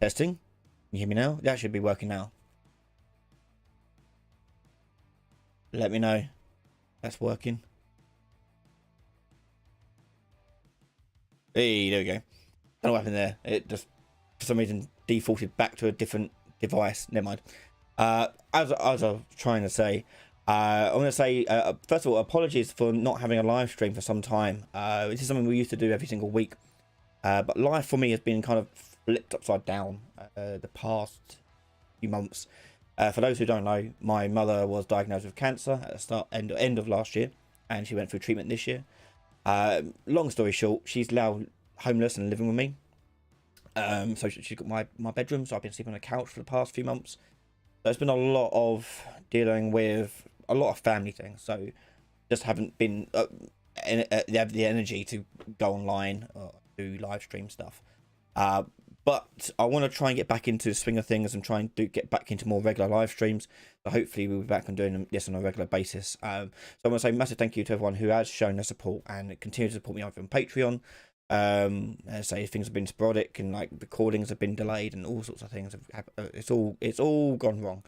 Testing. Can you hear me now? That should be working now. Let me know. That's working. Hey, there we go. Don't know what happened there. It just, for some reason, defaulted back to a different device. Never mind. As I was trying to say, I want to say, first of all, apologies for not having a live stream for some time. This is something we used to do every single week. But life for me has been kind of flipped upside down the past few months. For those who don't know, my mother was diagnosed with cancer at the end of last year, and she went through treatment this year. Long story short, she's now homeless and living with me. So she's got my bedroom, so I've been sleeping on a couch for the past few months. So it's been a lot of dealing with a lot of family things. So just haven't been the energy to go online or do live stream stuff. But I want to try and get back into the swing of things and try and get back into more regular live streams. So hopefully we'll be back on doing this on a regular basis. So I want to say massive thank you to everyone who has shown their support and continue to support me over on Patreon. As I say, things have been sporadic and like recordings have been delayed and all sorts of things. It's all gone wrong.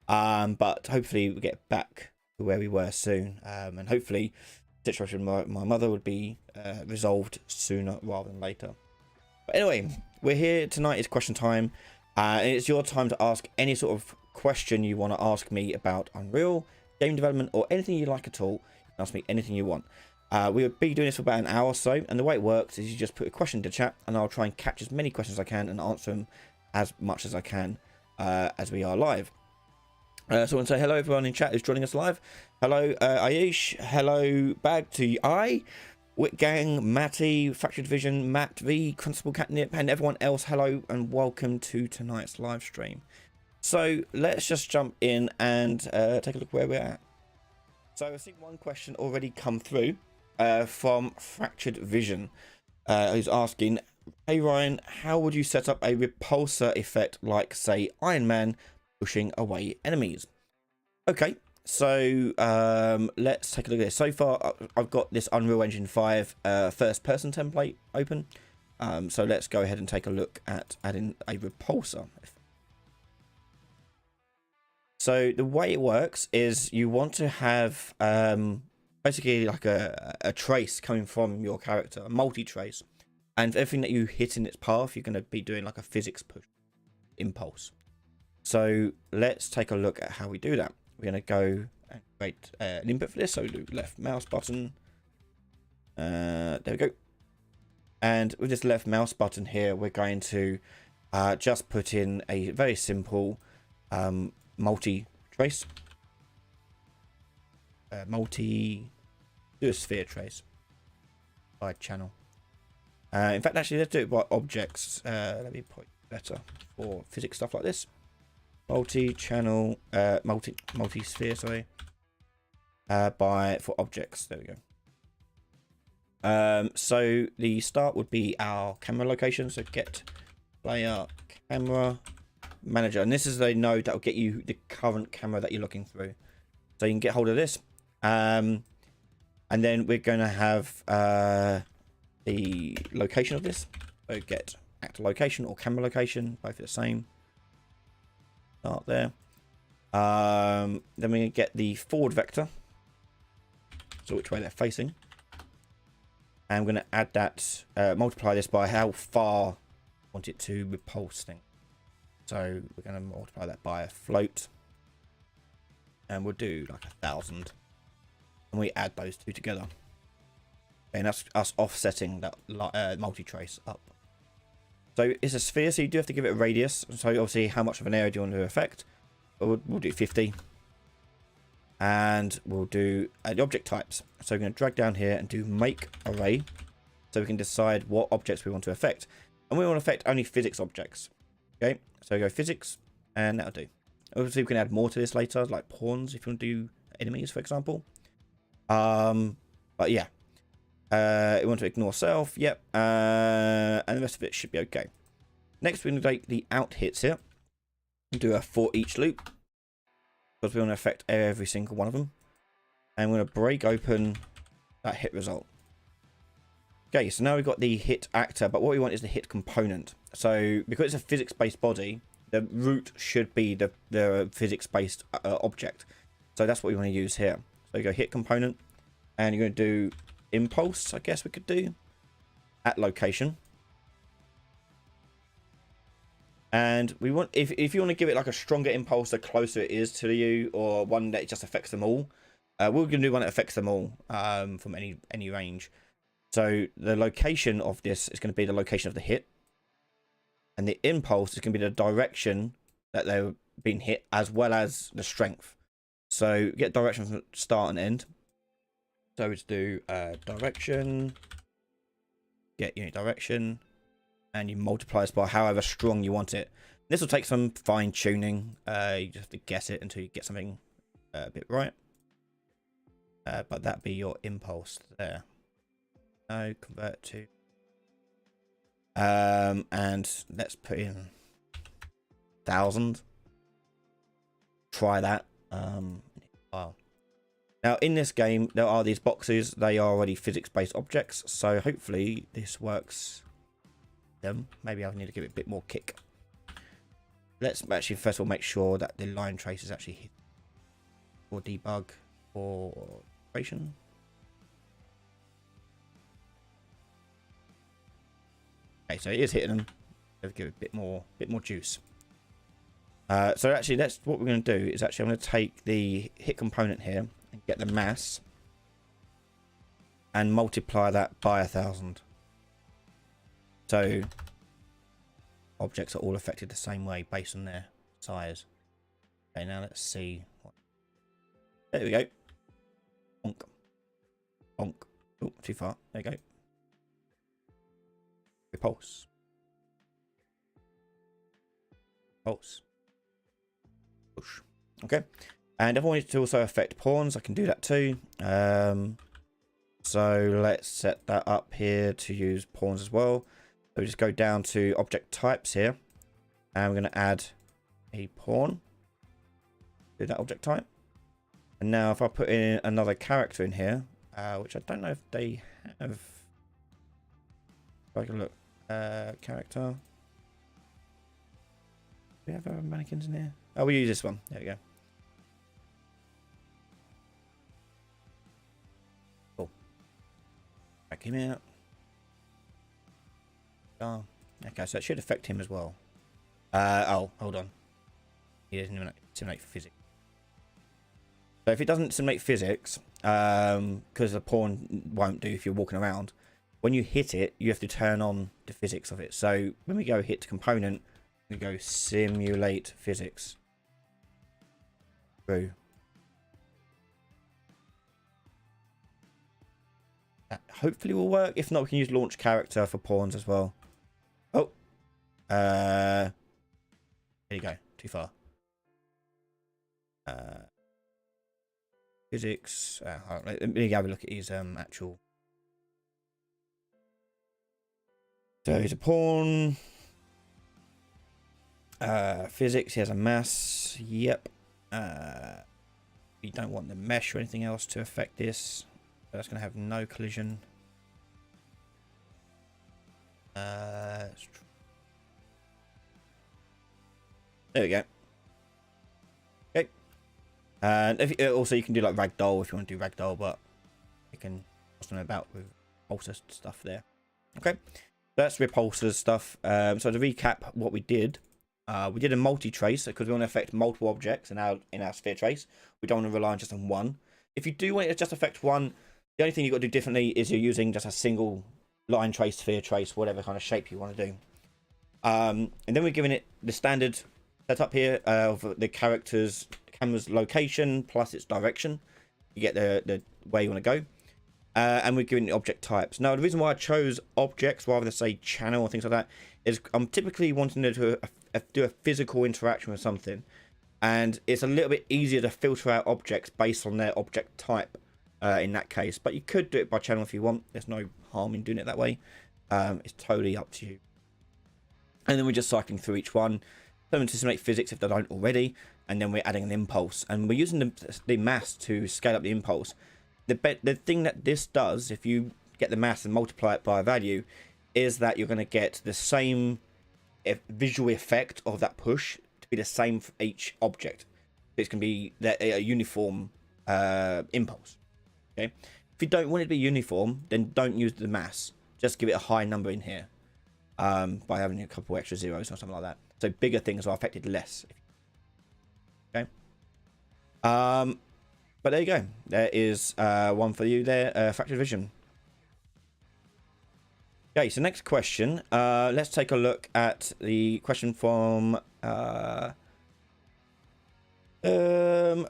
But hopefully we get back to where we were soon. And hopefully the situation with my mother would be resolved sooner rather than later. But anyway, we're here tonight. It's question time, and it's your time to ask any sort of question you want to ask me about Unreal, game development, or anything you like at all. You can ask me anything you want. We'll be doing this for about an hour or so, and the way it works is you just put a question into chat, and I'll try and catch as many questions as I can and answer them as much as I can as we are live. So I want to say hello everyone in chat who's joining us live. Hello Ayush, hello Bag to I, Wit Gang, Matty, Factory Division, Matt V, Constable Catnip, and everyone else. Hello and welcome to tonight's live stream. So let's just jump in and take a look where we're at. So I've seen one question already come through from Fractured Vision, who's asking, hey Ryan, how would you set up a repulsor effect like, say, Iron Man pushing away enemies? Okay, so let's take a look at this. So far, I've got this Unreal Engine 5 first person template open. So let's go ahead and take a look at adding a repulsor. So the way it works is you want to have basically like a trace coming from your character, a multi-trace. And for everything that you hit in its path, you're going to be doing like a physics push impulse. So let's take a look at how we do that. We're going to go and create an input for this. So do left mouse button. There we go. And with this left mouse button here, we're going to just put in a very simple multi-trace. Do a sphere trace by channel. In fact, actually, let's do it by objects. Let me put it better for physics stuff like this. Multi-channel, multi-sphere, sorry. For objects. There we go. So the start would be our camera location. So get player camera manager, and this is a node that will get you the current camera that you're looking through. So you can get hold of this, and then we're going to have the location of this. So get actor location or camera location, both are the same. Start there. Then we get the forward vector, so which way they're facing, and I'm going to add that, multiply this by how far I want it to repulse thing. So we're going to multiply that by a float, and we'll do like 1,000, and we add those two together, and that's us offsetting that multi-trace up. So it's a sphere, so you do have to give it a radius. So obviously, how much of an area do you want to affect? We'll do 50, and we'll do the object types. So we're going to drag down here and do make array, so we can decide what objects we want to affect, and we want to affect only physics objects. Okay, so we go physics, and that'll do. Obviously, we can add more to this later, like pawns, if you want to do enemies, for example. But yeah, we want to ignore self, yep, and the rest of it should be okay. Next, we're going to take the out hits here and do a for each loop, because we want to affect every single one of them. And we're going to break open that hit result. Okay, so now we've got the hit actor, but what we want is the hit component. So because it's a physics-based body, the root should be the physics-based object. So that's what we want to use here. So you go hit component, and you're going to do impulse, I guess we could do, at location. And we want, if you want to give it like a stronger impulse the closer it is to you, or one that just affects them all, we're going to do one that affects them all from any range. So the location of this is going to be the location of the hit, and the impulse is going to be the direction that they're being hit, as well as the strength. So get direction from start and end. So let's do direction, get unit direction, and you multiply this by however strong you want it. This will take some fine tuning. You just have to guess it until you get something a bit right. But that'd be your impulse there. No, convert to. And let's put in 1,000. Try that. Wow. Now in this game there are these boxes. They are already physics-based objects, so hopefully this works. Maybe I need to give it a bit more kick. Let's actually first of all make sure that the line trace is actually hit for debug or operation. Okay, so it is hitting them. Let's give it a bit more juice. So actually, that's what we're going to do. Is actually I'm going to take the hit component here and get the mass and multiply that by 1,000. So objects are all affected the same way based on their size. Okay, now let's see. There we go. Bonk. Bonk. Oh, too far. There we go. Repulse. Pulse. Push. Okay. And if I wanted to also affect pawns, I can do that too. So let's set that up here to use pawns as well. So we just go down to object types here, and we're going to add a pawn to that object type. And now if I put in another character in here, which I don't know if they have. If I can look, character. Do we have mannequins in here? Oh, we use this one. There we go. Cool. Back him out. Oh, okay, so it should affect him as well. Oh, hold on. He doesn't simulate physics. So if it doesn't simulate physics, because the pawn won't do if you're walking around, when you hit it, you have to turn on the physics of it. So when we go hit component, we go simulate physics. True. That hopefully will work. If not, we can use launch character for pawns as well. Oh. There you go. Too far. Physics. Let me have a look at his actual. So he's a pawn. Physics. He has a mass. Yep. We don't want the mesh or anything else to affect this. That's going to have no collision. There we go. Okay. And if, also you can do like ragdoll if you want to do ragdoll, but you can them about with repulsor stuff there. Okay. That's repulsor stuff. So to recap what we did a multi-trace because we want to affect multiple objects in our sphere trace. We don't want to rely just on one. If you do want it to just affect one, the only thing you've got to do differently is you're using just a single line trace, sphere trace, whatever kind of shape you want to do. And then we're giving it the standard setup here of the camera's location plus its direction. You get the way you want to go. And we're giving the object types. Now, the reason why I chose objects rather than say channel or things like that is I'm typically wanting to do a physical interaction with something. And it's a little bit easier to filter out objects based on their object type in that case. But you could do it by channel if you want. There's no harm in doing it that way. It's totally up to you. And then we're just cycling through each one. Some to simulate physics if they don't already. And then we're adding an impulse. And we're using the mass to scale up the impulse. The thing that this does, if you get the mass and multiply it by a value, is that you're going to get the same visual effect of that push to be the same for each object. It's going to be a uniform impulse. Okay, if you don't want it to be uniform, then don't use the mass. Just give it a high number in here by having a couple extra zeros or something like that. So bigger things are affected less. Okay. But there you go. There is one for you there, fractal vision. Okay, so next question. Let's take a look at the question from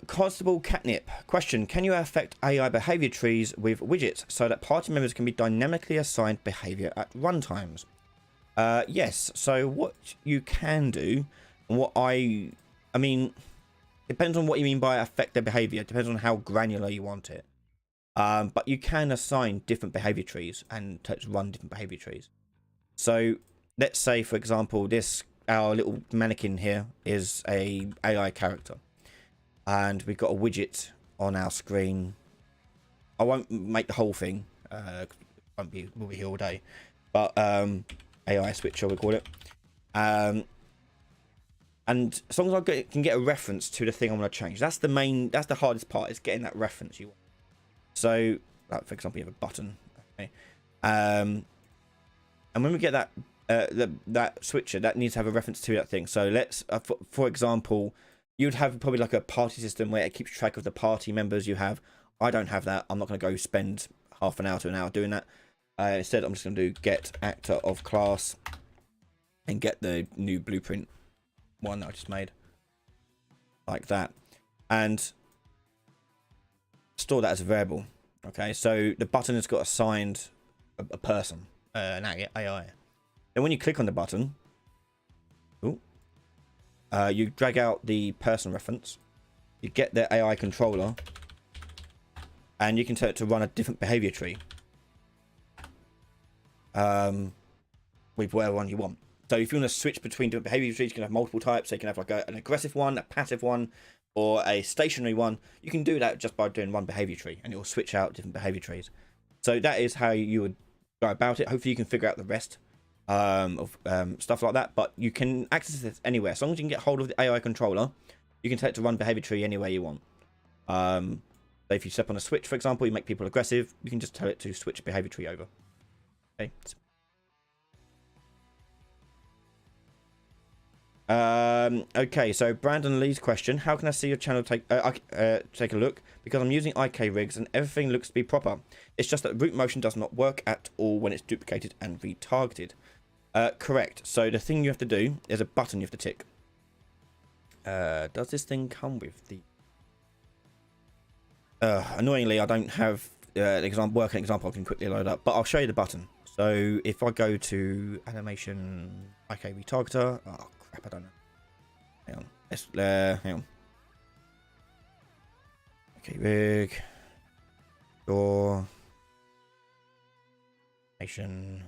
Constable Catnip. Question: can you affect AI behavior trees with widgets so that party members can be dynamically assigned behavior at runtimes? Yes. So what you can do, and what I mean, depends on what you mean by affect their behavior. It depends on how granular you want it. But you can assign different behavior trees and run different behavior trees. So let's say, for example, our little mannequin here is a AI character, and we've got a widget on our screen. I won't make the whole thing. We'll be here all day. But AI switcher, we call it. And as long as I can get a reference to the thing I want to change, that's the hardest part, is getting that reference you want. So, like, for example, you have a button. Okay. And when we get that that switcher, that needs to have a reference to that thing. So let's, for example, you'd have probably like a party system where it keeps track of the party members you have. I don't have that. I'm not going to go spend half an hour to an hour doing that. Instead, I'm just going to do get actor of class and get the new blueprint one that I just made, like that, and store that as a variable. Okay, so the button has got assigned a person, an AI. Then when you click on the button, you drag out the person reference, you get the AI controller, and you can tell it to run a different behavior tree with whatever one you want. So if you want to switch between different behavior trees, you can have multiple types. So you can have like an aggressive one, a passive one, or a stationary one. You can do that just by doing one behavior tree, and it will switch out different behavior trees. So that is how you would go about it. Hopefully you can figure out the rest of stuff like that, but you can access this anywhere. As long as you can get hold of the AI controller, you can tell it to run behavior tree anywhere you want. So if you step on a switch, for example, you make people aggressive, you can just tell it to switch behavior tree over. Okay. Okay, so Brandon Lee's question: how can I see your channel take a look? Because I'm using IK rigs and everything looks to be proper. It's just that root motion does not work at all when it's duplicated and retargeted. Correct. So the thing you have to do is a button you have to tick. Does this thing come with the? Annoyingly, I don't have an working example I can quickly load up, but I'll show you the button. So if I go to animation IK retargeter, oh crap, I don't know. Hang on, let's hang on. Okay, rig, door, animation,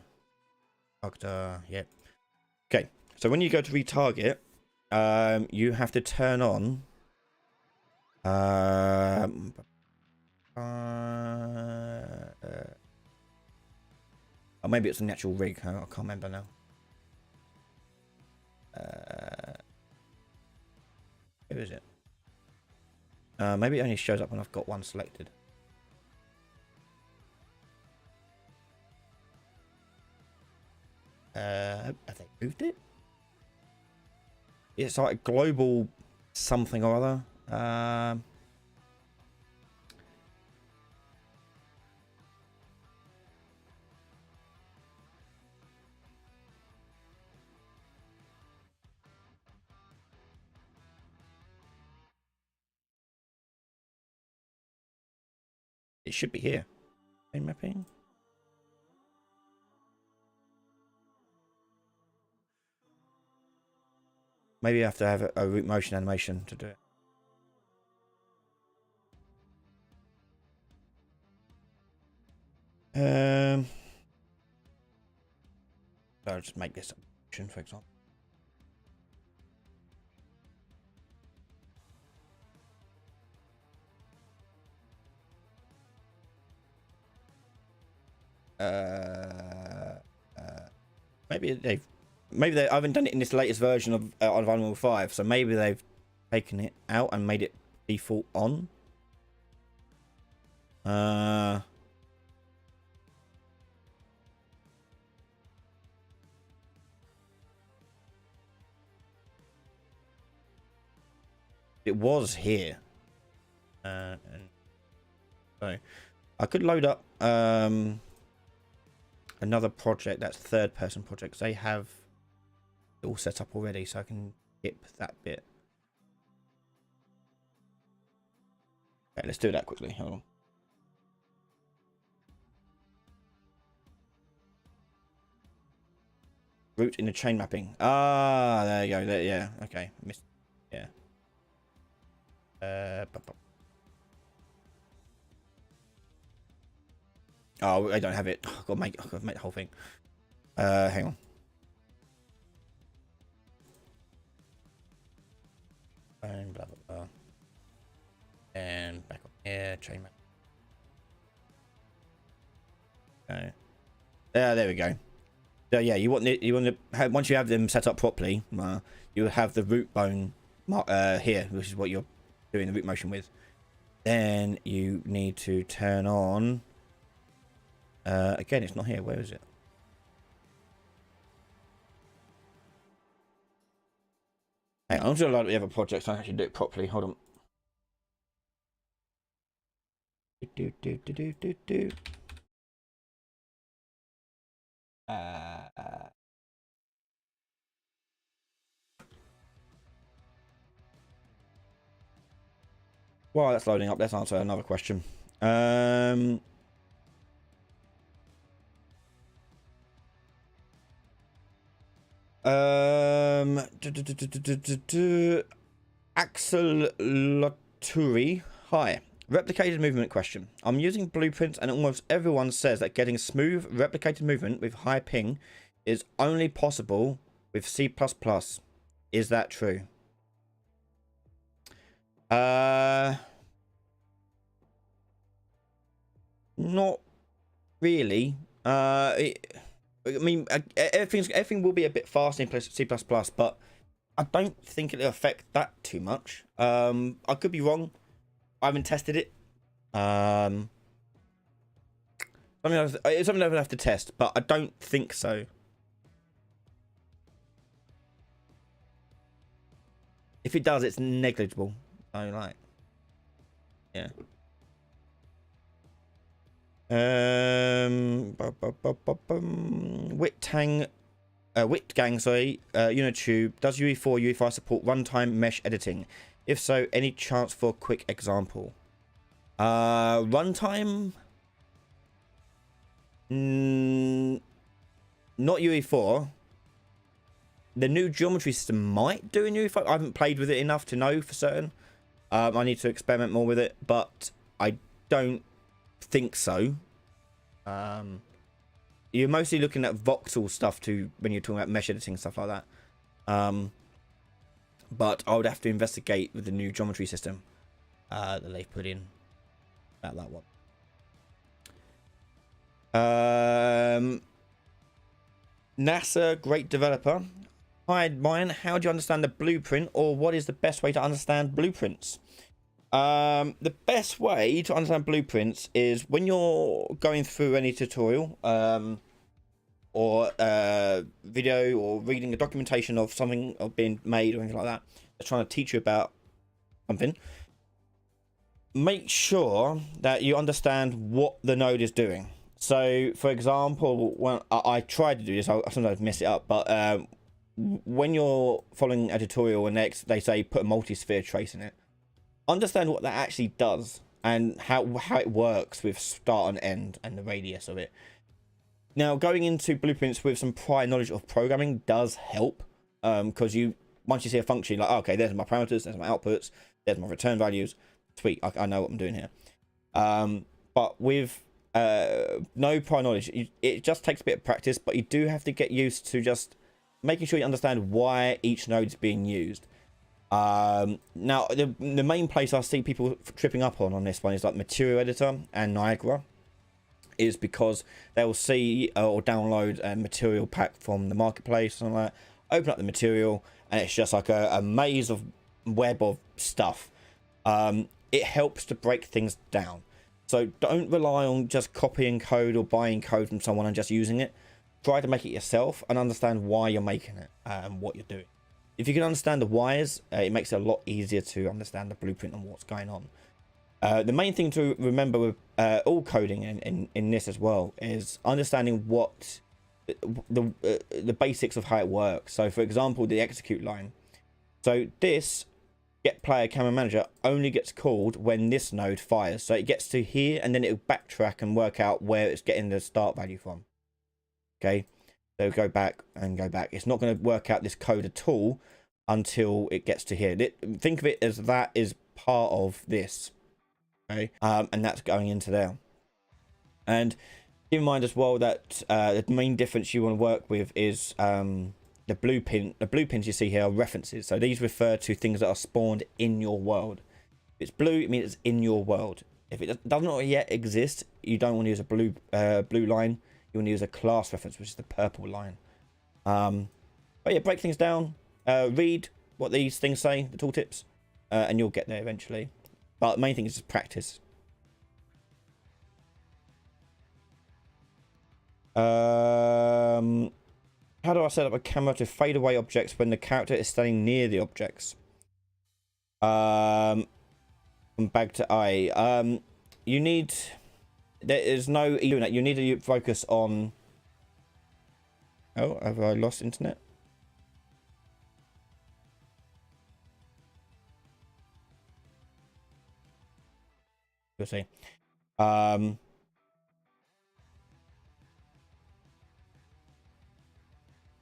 targeter, yep. Okay, so when you go to retarget, you have to turn on or maybe it's a natural rig. I can't remember now. Who is it? Maybe it only shows up when I've got one selected. Have they moved it? It's like a global something or other. It should be here. Mapping. Maybe I have to have a root motion animation to do it. So I'll just make this option, for example. Maybe they I haven't done it in this latest version of Unreal 5, so maybe they've taken it out and made it default on. It was here. And so I could load up another project that's third-person projects. They have it all set up already, so I can skip that bit. Okay, let's do that quickly. Hold on. Route in the chain mapping. Ah, there you go. There, yeah. Okay. Missed. Yeah. Oh, I don't have it. I've got to make the whole thing. Hang on. And blah blah blah. And back up here, chain map. Okay. There we go. So yeah, you want to have, once you have them set up properly, you have the root bone here, which is what you're doing the root motion with. Then you need to turn on. Again, it's not here. Where is it? Hey, I'm just gonna load up the other projects. I actually do it properly. Hold on. While that's loading up, let's answer another question. Axel Laturi. Hi. Replicated movement question. I'm using blueprints and almost everyone says that getting smooth replicated movement with high ping is only possible with C++. Is that true? Not really. I mean, everything will be a bit faster in C++, but I don't think it'll affect that too much. I could be wrong. I haven't tested it. It's something I would have to test, but I don't think so. If it does, it's negligible. I like. Yeah. Whitgang, sorry. Unitube. Does UE4, UE5 support runtime mesh editing? If so, any chance for a quick example? Runtime? Not UE4. The new geometry system might do in UE5. I haven't played with it enough to know for certain. I need to experiment more with it, but I don't think so. You're mostly looking at voxel stuff too when you're talking about mesh editing and stuff like that. But I would have to investigate with the new geometry system that they've put in about that one. NASA, great developer. Hi, mine. How do you understand the blueprint, or what is the best way to understand blueprints? The best way to understand blueprints is when you're going through any tutorial or video or reading a documentation of something being made or anything like that. They're trying to teach you about something. Make sure that you understand what the node is doing. So, for example, when I tried to do this, I sometimes mess it up, but when you're following a tutorial and they say put a multi-sphere trace in it, understand what that actually does and how it works with start and end and the radius of it. Now, going into blueprints with some prior knowledge of programming does help, because once you see a function, you're like, oh, okay, there's my parameters, there's my outputs, there's my return values. Sweet, I know what I'm doing here. But with no prior knowledge, it just takes a bit of practice, but you do have to get used to just making sure you understand why each node is being used. Now, the main place I see people tripping up on this one is like Material Editor and Niagara. is because they'll see or download a material pack from the marketplace, something like that, open up the material, and it's just like a maze of web of stuff. It helps to break things down. So don't rely on just copying code or buying code from someone and just using it. Try to make it yourself and understand why you're making it and what you're doing. If you can understand the whys, it makes it a lot easier to understand the blueprint and what's going on. The main thing to remember with all coding in this as well is understanding what the basics of how it works. So for example, the execute line. So this get player camera manager only gets called when this node fires. So it gets to here and then it'll backtrack and work out where it's getting the start value from. Okay, so go back and go back. It's not going to work out this code at all until it gets to here. Think of it as that is part of this. Okay, and that's going into there. And keep in mind as well that the main difference you want to work with is the blue pin. The blue pins you see here are references. So these refer to things that are spawned in your world. If it's blue, it means it's in your world. If it does not yet exist, you don't want to use a blue line. You want to use a class reference, which is the purple line. But yeah, break things down. Read what these things say, the tooltips, and you'll get there eventually. But the main thing is just practice. How do I set up a camera to fade away objects when the character is standing near the objects? From bag to eye. You need... There is no doing that. You need to focus on... Oh, have I lost internet? We'll see. Oh,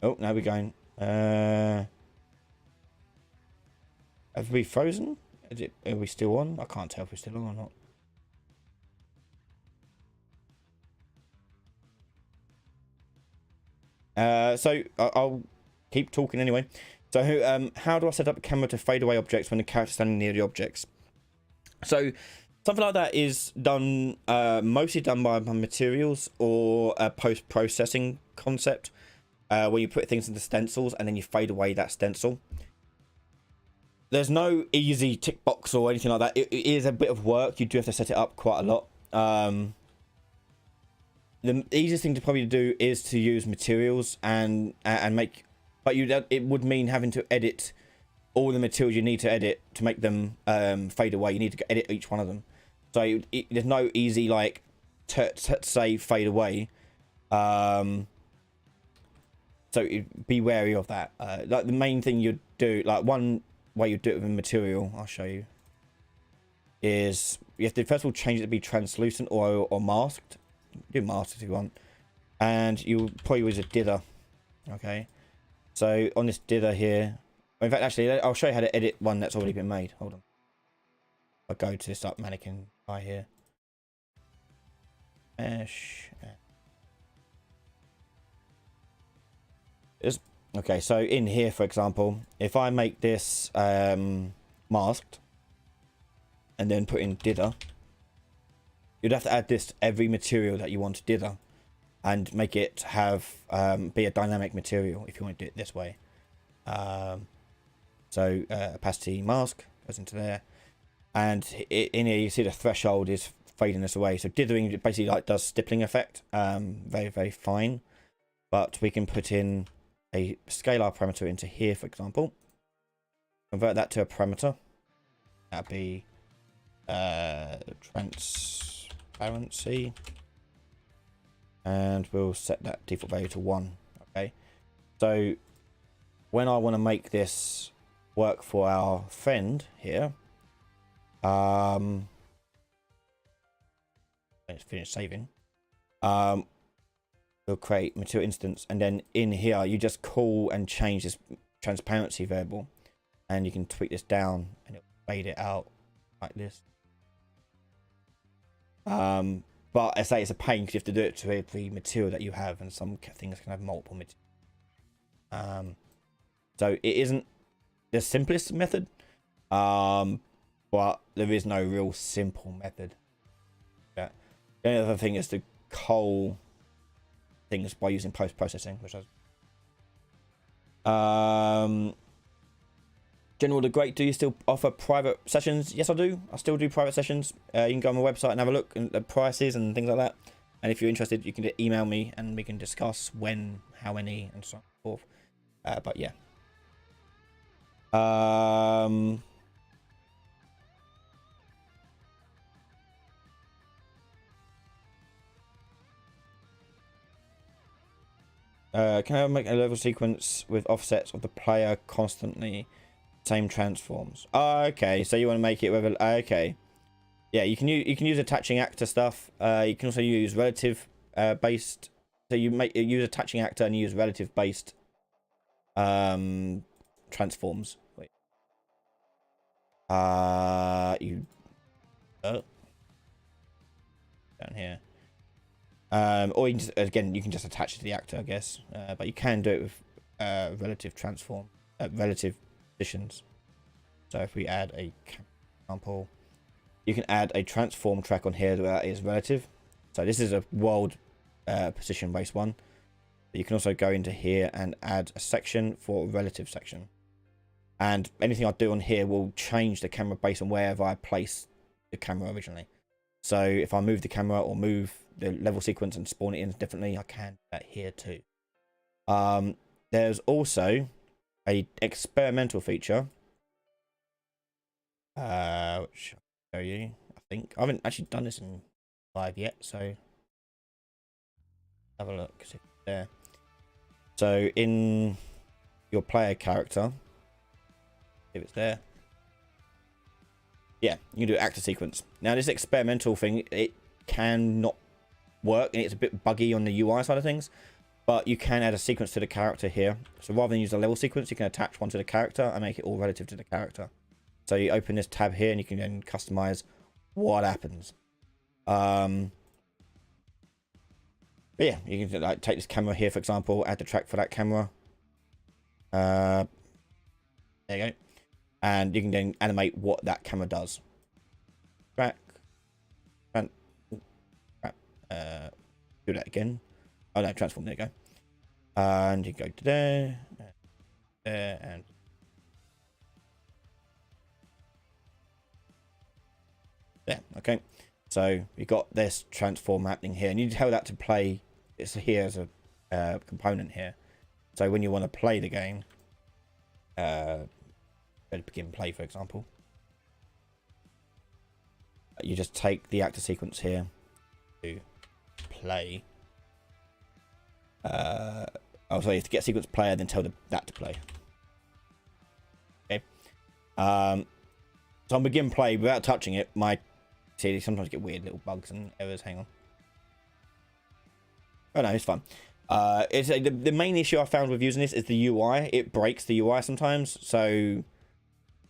now we're going. Have we frozen? Are we still on? I can't tell if we're still on or not. So I'll keep talking anyway. So how do I set up a camera to fade away objects when the character's standing near the objects? So something like that is done mostly done by materials or a post-processing concept where you put things into stencils and then you fade away that stencil. There's no easy tick box or anything like that. It is a bit of work. You do have to set it up quite a lot. The easiest thing to probably do is to use materials and make, but it would mean having to edit all the materials you need to edit to make them fade away. You need to edit each one of them. So there's no easy like say fade away. So be wary of that. Like the main thing you'd do, like one way you do it with a material, I'll show you, is you have to first of all change it to be translucent or masked. Do masked if you want, and you'll probably use a dither. Okay, so on this dither here, in fact actually I'll show you how to edit one that's already been made. Hold on, I'll go to this up mannequin guy here, mesh. Okay, so in here for example, if I make this masked and then put in dither, you'd have to add this to every material that you want to dither and make it have be a dynamic material if you want to do it this way. So opacity mask goes into there, and in here you see the threshold is fading this away. So dithering basically like does stippling effect, very very fine. But we can put in a scalar parameter into here, for example, convert that to a parameter. That'd be transparency, and we'll set that default value to 1. Okay, so when I want to make this work for our friend here, let's finish saving. We'll create material instance, and then in here you just call and change this transparency variable, and you can tweak this down and it'll fade it out like this. But I say it's a pain because you have to do it to every material that you have, and some things can have multiple materials. So it isn't the simplest method, but there is no real simple method. Yeah. The only other thing is to cull things by using post-processing, which General the Great, do you still offer private sessions? Yes, I do. I still do private sessions. You can go on my website and have a look at the prices and things like that. And if you're interested, you can email me and we can discuss when, how many, and so forth. But yeah. Can I make a level sequence with offsets of the player constantly? Same transforms. Oh, okay. So you want to make it with a... Okay. Yeah, you can use attaching actor stuff. You can also use relative based. So you use attaching actor and use relative based transforms. Wait. Down here. Or you can just, again, you can just attach it to the actor, I guess. But you can do it with relative transform, relative positions. So if we add a example, you can add a transform track on here that is relative. So this is a world position based one. But you can also go into here and add a section for a relative section. And anything I do on here will change the camera based on wherever I place the camera originally. So if I move the camera or move the level sequence and spawn it in differently, I can do that here too. There's also a experimental feature, which I'll show you. I think I haven't actually done this in live yet, so have a look. See if it's there. So in your player character, if it's there, yeah, you can do actor sequence. Now this experimental thing, it can not work and it's a bit buggy on the UI side of things, but you can add a sequence to the character here. So rather than use a level sequence, you can attach one to the character and make it all relative to the character. So you open this tab here and you can then customize what happens. But yeah, you can like take this camera here, for example, add the track for that camera. There you go. And you can then animate what that camera does. Track. Do that again. Oh no, transform, there you go. And you go to there, and there. Okay, so you got this transform happening here, and you tell that to play. It's here as a component here. So when you want to play the game, begin play, for example, you just take the actor sequence here to play. Oh, sorry, you have to get sequence player, then tell that to play. Okay. So on begin play, without touching it, see, they sometimes get weird little bugs and errors. Hang on. Oh no, it's fine. It's the main issue I found with using this is the UI. It breaks the UI sometimes, so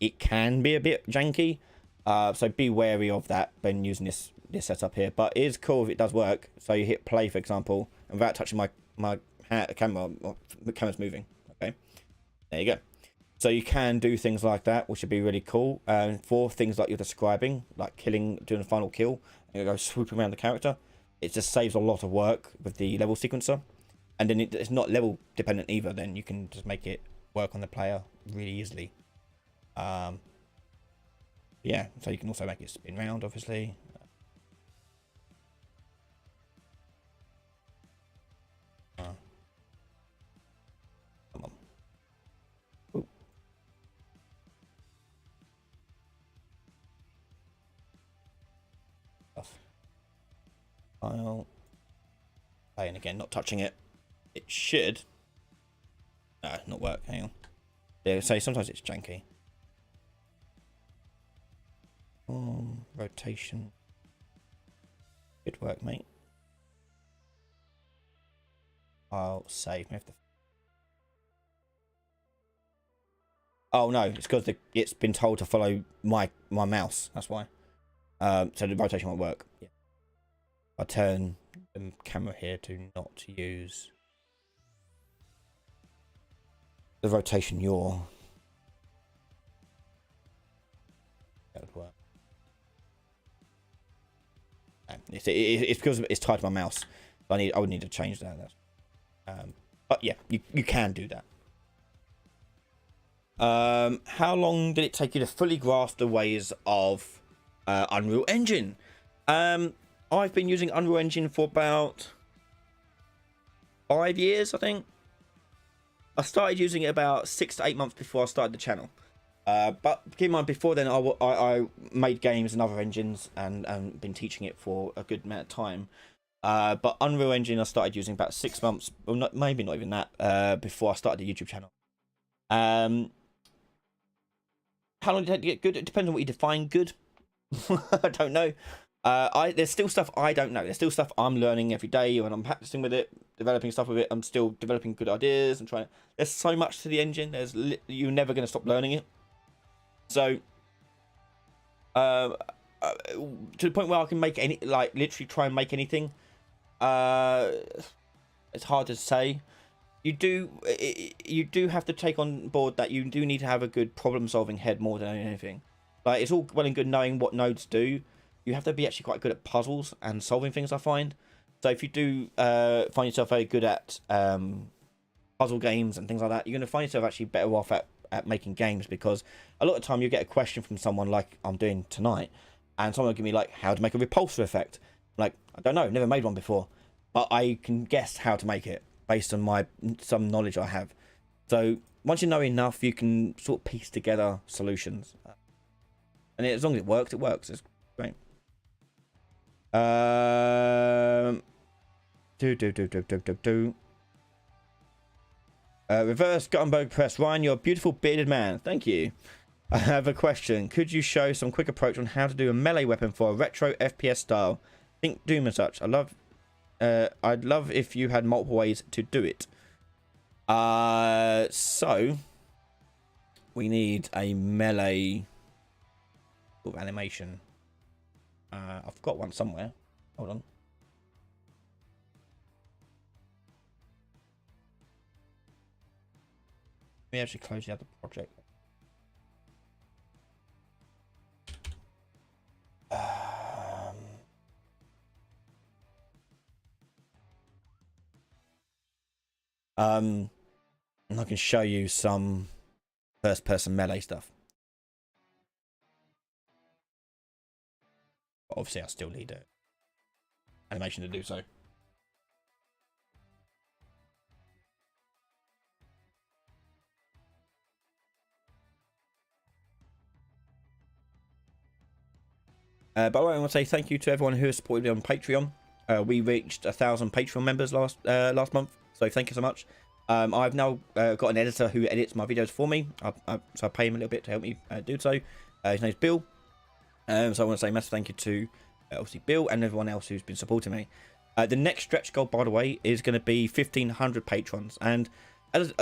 it can be a bit janky. So be wary of that when using this setup here. But it is cool if it does work. So you hit play, for example, and without touching my camera, the camera's moving. Okay, there you go. So you can do things like that, which would be really cool. For things like you're describing, like killing, doing a final kill, and you go swooping around the character, it just saves a lot of work with the level sequencer. And then it's not level dependent either. Then you can just make it work on the player really easily. Yeah, so you can also make it spin round, obviously. Come on. Ooh. File. Playing again, not touching it. It should. No, not work. Hang on. Yeah, so sometimes it's janky. Rotation. Good work, mate. I'll save. Oh no, it's because it's been told to follow my mouse. That's why. So the rotation won't work. Yeah. I turn the camera here to not use the rotation yaw. That would work. It's because it's tied to my mouse. I would need to change that. But yeah, you can do that. How long did it take you to fully grasp the ways of Unreal Engine? I've been using Unreal Engine for about 5 years, I think. I started using it about 6 to 8 months before I started the channel. But keep in mind, before then, I made games and other engines and been teaching it for a good amount of time. But Unreal Engine I started using about 6 months, well, maybe not even that, before I started the YouTube channel. How long did it get good? It depends on what you define good. I don't know. There's still stuff I don't know. There's still stuff I'm learning every day when I'm practicing with it, developing stuff with it. I'm still developing good ideas and trying. There's so much to the engine. You're never going to stop learning it. So, to the point where I can make any, like, literally try and make anything. It's hard to say. You do have to take on board that you do need to have a good problem-solving head more than anything. Like, it's all well and good knowing what nodes do. You have to be actually quite good at puzzles and solving things, I find. So if you do find yourself very good at puzzle games and things like that, you're going to find yourself actually better off at making games, because a lot of the time you get a question from someone like I'm doing tonight, and someone will give me like how to make a repulsor effect. Like, I don't know, never made one before, but I can guess how to make it based on some knowledge I have. So once you know enough, you can sort of piece together solutions, and as long as it works, it works. It's great. Reverse Gutenberg press. Ryan, you're a beautiful bearded man. Thank you. I have a question. Could you show some quick approach on how to do a melee weapon for a retro FPS style? Think Doom and such. I'd love if you had multiple ways to do it. So we need a melee sort of animation. I've got one somewhere. Hold on. Let me actually close out the project. And I can show you some first-person melee stuff. But obviously, I still need an animation to do so. By the way, I want to say thank you to everyone who has supported me on Patreon. We reached 1,000 Patreon members last month, so thank you so much. I've now got an editor who edits my videos for me, so I pay him a little bit to help me do so. His name's Bill. So I want to say a massive thank you to obviously Bill and everyone else who's been supporting me. The next stretch goal, by the way, is going to be 1,500 patrons, and as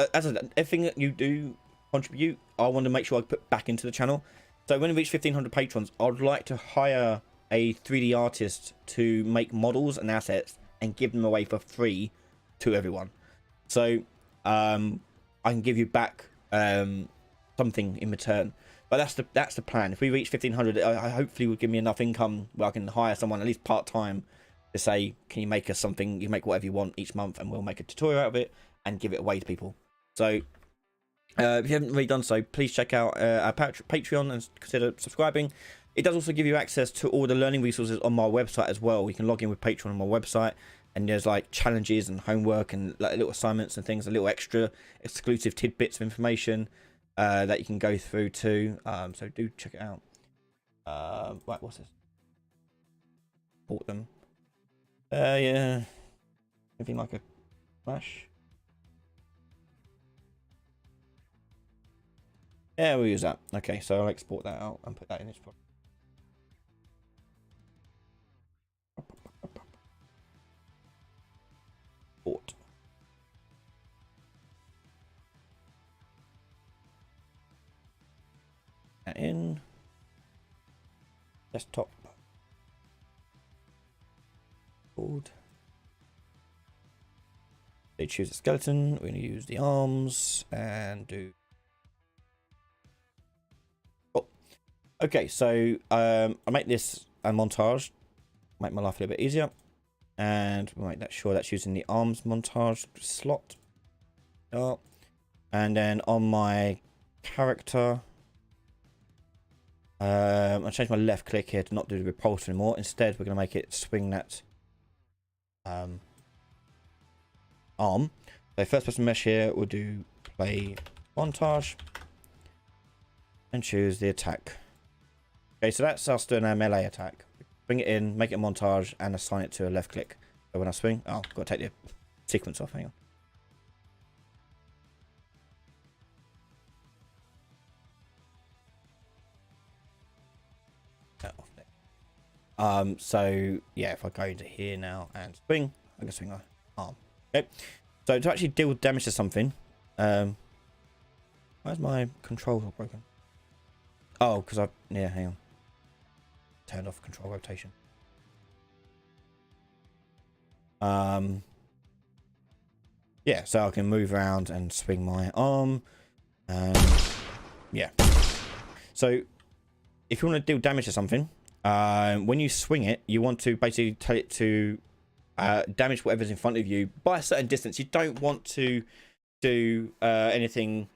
everything that you do contribute, I want to make sure I put back into the channel. So when we reach 1,500 patrons, I'd like to hire a 3D artist to make models and assets and give them away for free to everyone. So I can give you back something in return. But that's the plan. If we reach 1,500, I hopefully will give me enough income where I can hire someone at least part-time to say, can you make us something? You make whatever you want each month, and we'll make a tutorial out of it and give it away to people. So if you haven't already done so, please check out our Patreon and consider subscribing. It does also give you access to all the learning resources on my website as well. You can log in with Patreon on my website, and there's like challenges and homework and like little assignments and things, a little extra exclusive tidbits of information that you can go through too. So do check it out. Right, what's this? Bought them. Yeah. Anything like a flash? Yeah, we'll use that. Okay, so I'll export that out and put that in this project. Export. That in. Desktop. Board. They choose a skeleton. We're going to use the arms and do. Okay, so I make this a montage make my life a little bit easier. And we'll make that sure that's using the arms montage slot. And then on my character, I'll change my left click here to not do the repulsor anymore. Instead, we're going to make it swing that arm. So first person mesh here, we'll do play montage and choose the attack. Okay, so that's us doing our melee attack. Bring it in, make it a montage, and assign it to a left click. So when I swing, oh, got to take the sequence off. Hang on. So yeah, if I go into here now and swing, I can swing my arm. Okay. So to actually deal damage to something, where's my controls all broken? Oh, because yeah, hang on. Turned off control rotation. Yeah, so I can move around and swing my arm. Yeah. So if you want to deal damage to something, when you swing it, you want to basically tell it to damage whatever's in front of you by a certain distance. You don't want to do anything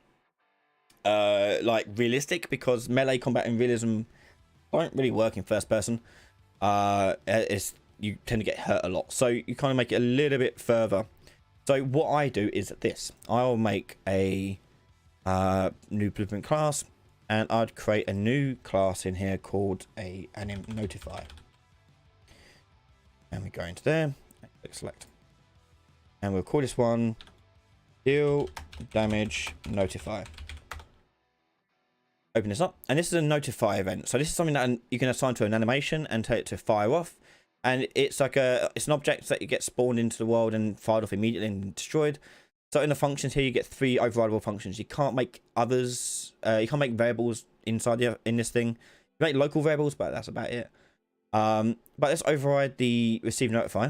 like realistic, because melee combat and realism don't really work in first person. You tend to get hurt a lot, so you kind of make it a little bit further. So what I do is this: I'll make a new blueprint class, and I'd create a new class in here called an notify. And we go into there, click select, and we'll call this one deal damage notify. Open this up, and this is a notify event. So this is something that you can assign to an animation and tell it to fire off. And it's like it's an object that you get spawned into the world and fired off immediately and destroyed. So in the functions here, you get 3 overrideable functions. You can't make others. You can't make variables inside in this thing. You make local variables, but that's about it. But let's override the receive notify.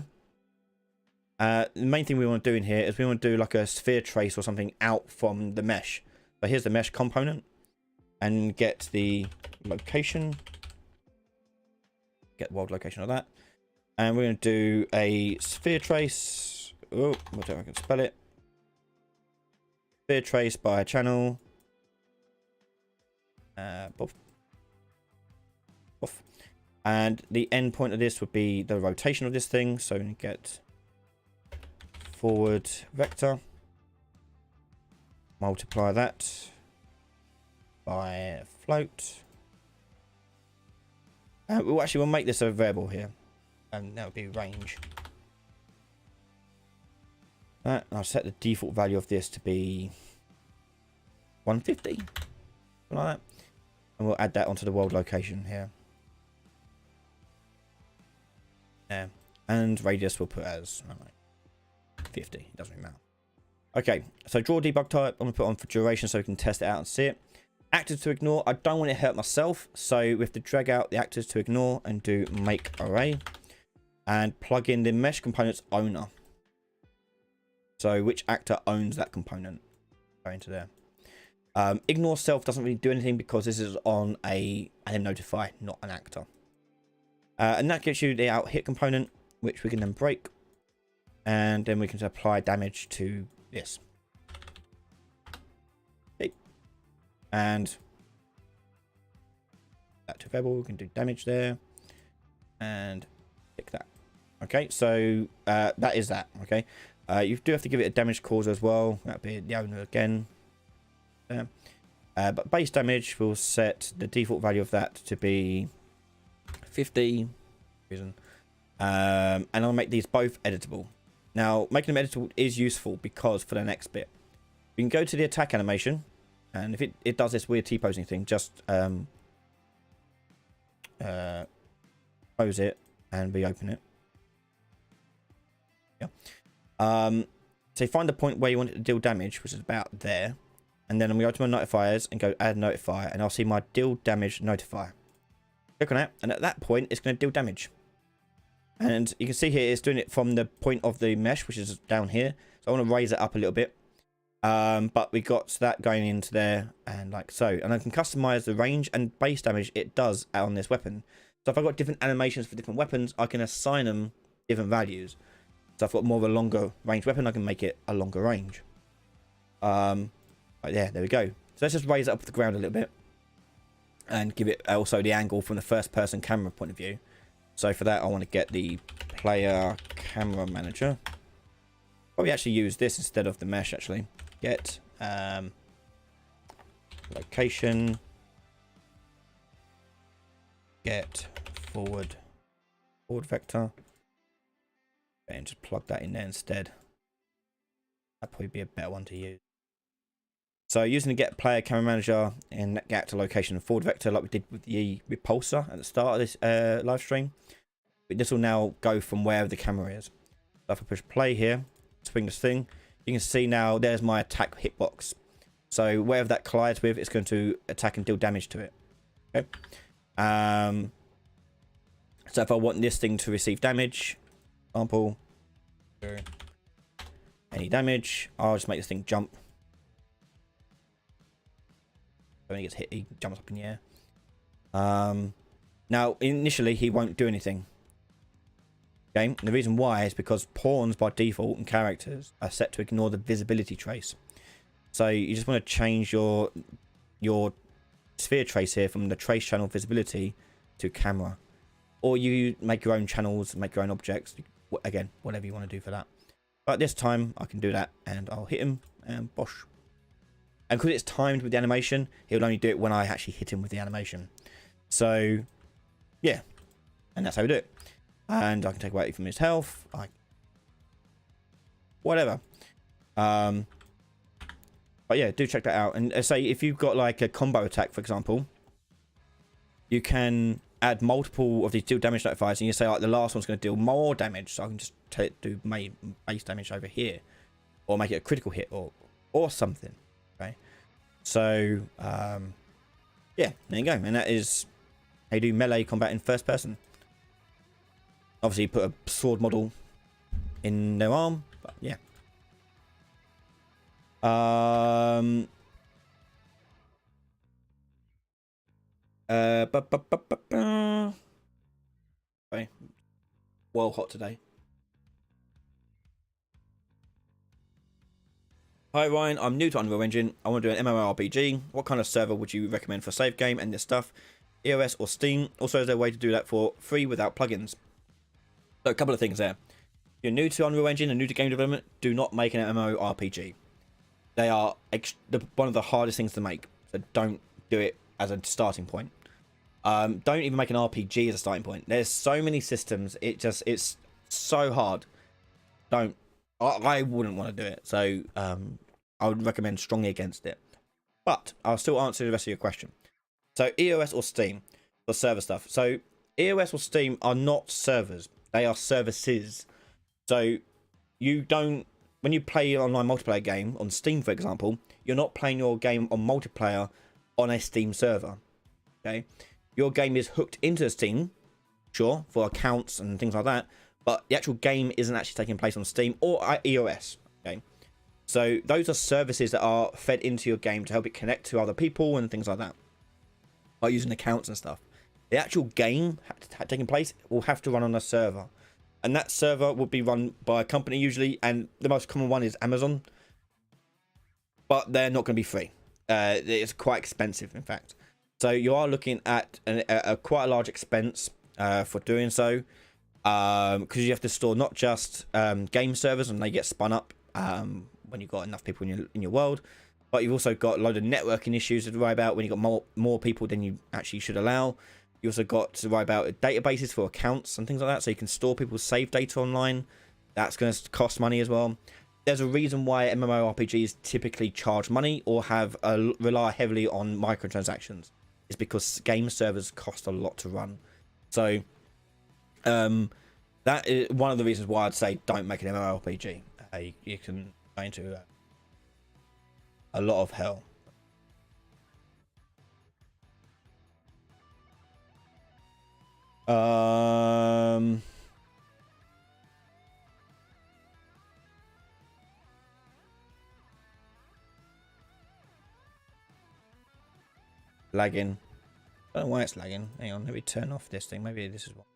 The main thing we want to do in here is we want to do like a sphere trace or something out from the mesh. So here's the mesh component. And get the location, get world location of that, and we're going to do a sphere trace. Oh, whatever I can spell it. Sphere trace by channel. Buff. And the end point of this would be the rotation of this thing. So we get forward vector. Multiply that by float. We'll make this a variable here, and that would be range. And I'll set the default value of this to be 150, something like that, and we'll add that onto the world location here. Yeah, and radius we'll put as 50. It doesn't really matter. Okay, so draw debug type. I'm gonna put on for duration so we can test it out and see it. Actors to ignore, I don't want it to hurt myself, so we have to drag out the actors to ignore and do make array and plug in the mesh component's owner. So which actor owns that component? Go into there. Ignore self doesn't really do anything because this is on an notify, not an actor. And that gives you the out hit component, which we can then break, and then we can apply damage to this. And that to variable, we can do damage there and pick that. Okay, so that is that. Okay, you do have to give it a damage cause as well. That'd be the owner again. But base damage, we'll set the default value of that to be 50. And I'll make these both editable. Now, making them editable is useful because for the next bit, you can go to the attack animation. And if it does this weird T-posing thing, just close it and reopen it. Yeah. So find the point where you want it to deal damage, which is about there. And then I'm going to go to my notifiers and go add notifier, and I'll see my deal damage notifier. Click on that, and at that point, it's going to deal damage. And you can see here, it's doing it from the point of the mesh, which is down here. So I want to raise it up a little bit. But we got that going into there and like so, and I can customize the range and base damage it does on this weapon. So if I've got different animations for different weapons, I can assign them different values. So if I've got more of a longer range weapon, I can make it a longer range. Right there we go. So let's just raise it up to the ground a little bit and give it also the angle from the first person camera point of view. So for that, I want to get the player camera manager. Probably actually use this instead of the mesh actually. Get location, get forward vector, and just plug that in there instead. That'd probably be a better one to use. So using the get player camera manager and get to location and forward vector like we did with the repulsor at the start of this live stream. But this will now go from wherever the camera is. So if I push play here, swing this thing, you can see now there's my attack hitbox. So wherever that collides with, it's going to attack and deal damage to it. Okay. So if I want this thing to receive damage, example, any damage, I'll just make this thing jump. When he gets hit, he jumps up in the air. Now, initially, he won't do anything. Okay, and the reason why is because pawns by default and characters are set to ignore the visibility trace. So you just want to change your sphere trace here from the trace channel visibility to camera, or you make your own channels, make your own objects. Again, whatever you want to do for that. But this time I can do that, and I'll hit him, and bosh. And because it's timed with the animation, he'll only do it when I actually hit him with the animation. So, yeah, and that's how we do it. And I can take away from his health, whatever. But yeah, do check that out. And say if you've got like a combo attack, for example, you can add multiple of these deal damage notifiers, and you say like the last one's going to deal more damage, so I can just do base damage over here, or make it a critical hit, or something. Okay, so yeah, there you go, and that is how you do melee combat in first person. Obviously, you put a sword model in their arm, but yeah. Okay. Well hot today. Hi Ryan, I'm new to Unreal Engine. I want to do an MMORPG. What kind of server would you recommend for save game and this stuff? EOS or Steam? Also, is there a way to do that for free without plugins? So a couple of things there. If you're new to Unreal Engine and new to game development, do not make an MMORPG. They are one of the hardest things to make. So don't do it as a starting point. Don't even make an RPG as a starting point. There's so many systems. It's so hard. Don't. I wouldn't want to do it. So I would recommend strongly against it. But I'll still answer the rest of your question. So EOS or Steam for server stuff. So EOS or Steam are not servers. They are services. So you don't, when you play an online multiplayer game on Steam, for example, you're not playing your game on multiplayer on a Steam server. Okay, your game is hooked into Steam, sure, for accounts and things like that, but the actual game isn't actually taking place on Steam or EOS. Okay, so those are services that are fed into your game to help it connect to other people and things like that, by using accounts and stuff. The actual game taking place will have to run on a server, and that server will be run by a company usually, and the most common one is Amazon, but they're not going to be free. It's quite expensive, in fact. So you are looking at quite a large expense for doing so, because you have to store not just game servers and they get spun up when you've got enough people in your world, but you've also got a load of networking issues to worry about when you've got more people than you actually should allow. You also got to worry about databases for accounts and things like that, so you can store people's save data online. That's going to cost money as well. There's a reason why MMORPGs typically charge money or rely heavily on microtransactions. It's because game servers cost a lot to run. So that is one of the reasons why I'd say don't make an MMORPG. You can go into a lot of hell. Lagging. I don't know why it's lagging. Hang on, let me turn off this thing. Maybe this is what.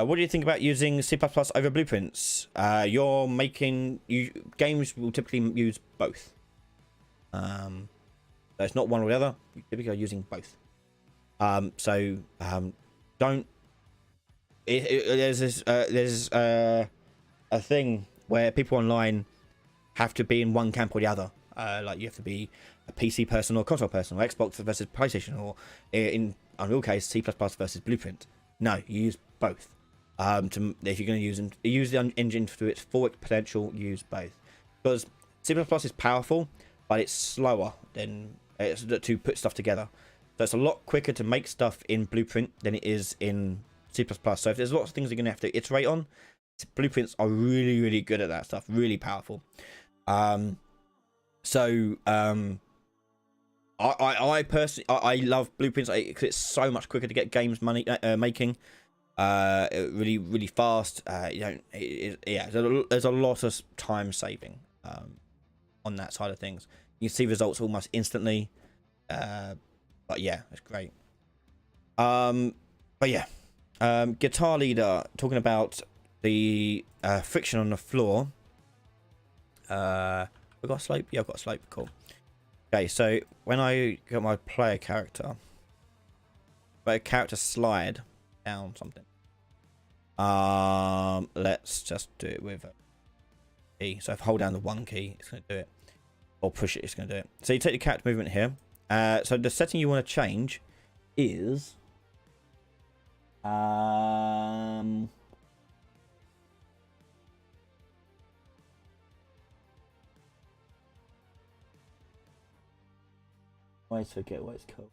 What do you think about using C++ over blueprints? You're making games will typically use both. So it's not one or the other. You typically are using both. Don't. There's a thing where people online have to be in one camp or the other. Like you have to be a PC person or console person, or Xbox versus PlayStation, or in Unreal case, C++ versus Blueprint. No, you use both. If you're going to use the engine to its full potential, use both. Because C++ is powerful, but it's slower than to put stuff together. So it's a lot quicker to make stuff in Blueprint than it is in C++. So if there's lots of things you're going to have to iterate on, blueprints are really, really good at that stuff. Really powerful. I personally I love blueprints because it's so much quicker to get games making. Really, really fast. There's a lot of time saving on that side of things. You can see results almost instantly. But yeah, it's great. Guitar Leader talking about the friction on the floor. We got a slope. Yeah, I've got a slope. Cool. Okay, so when I got my player character, let a character slide down something. Let's just do it with a key. So if I hold down the 1 key, it's going to do it, or push it, it's going to do it. So you take the character movement here. So the setting you want to change is I always forget what it's called.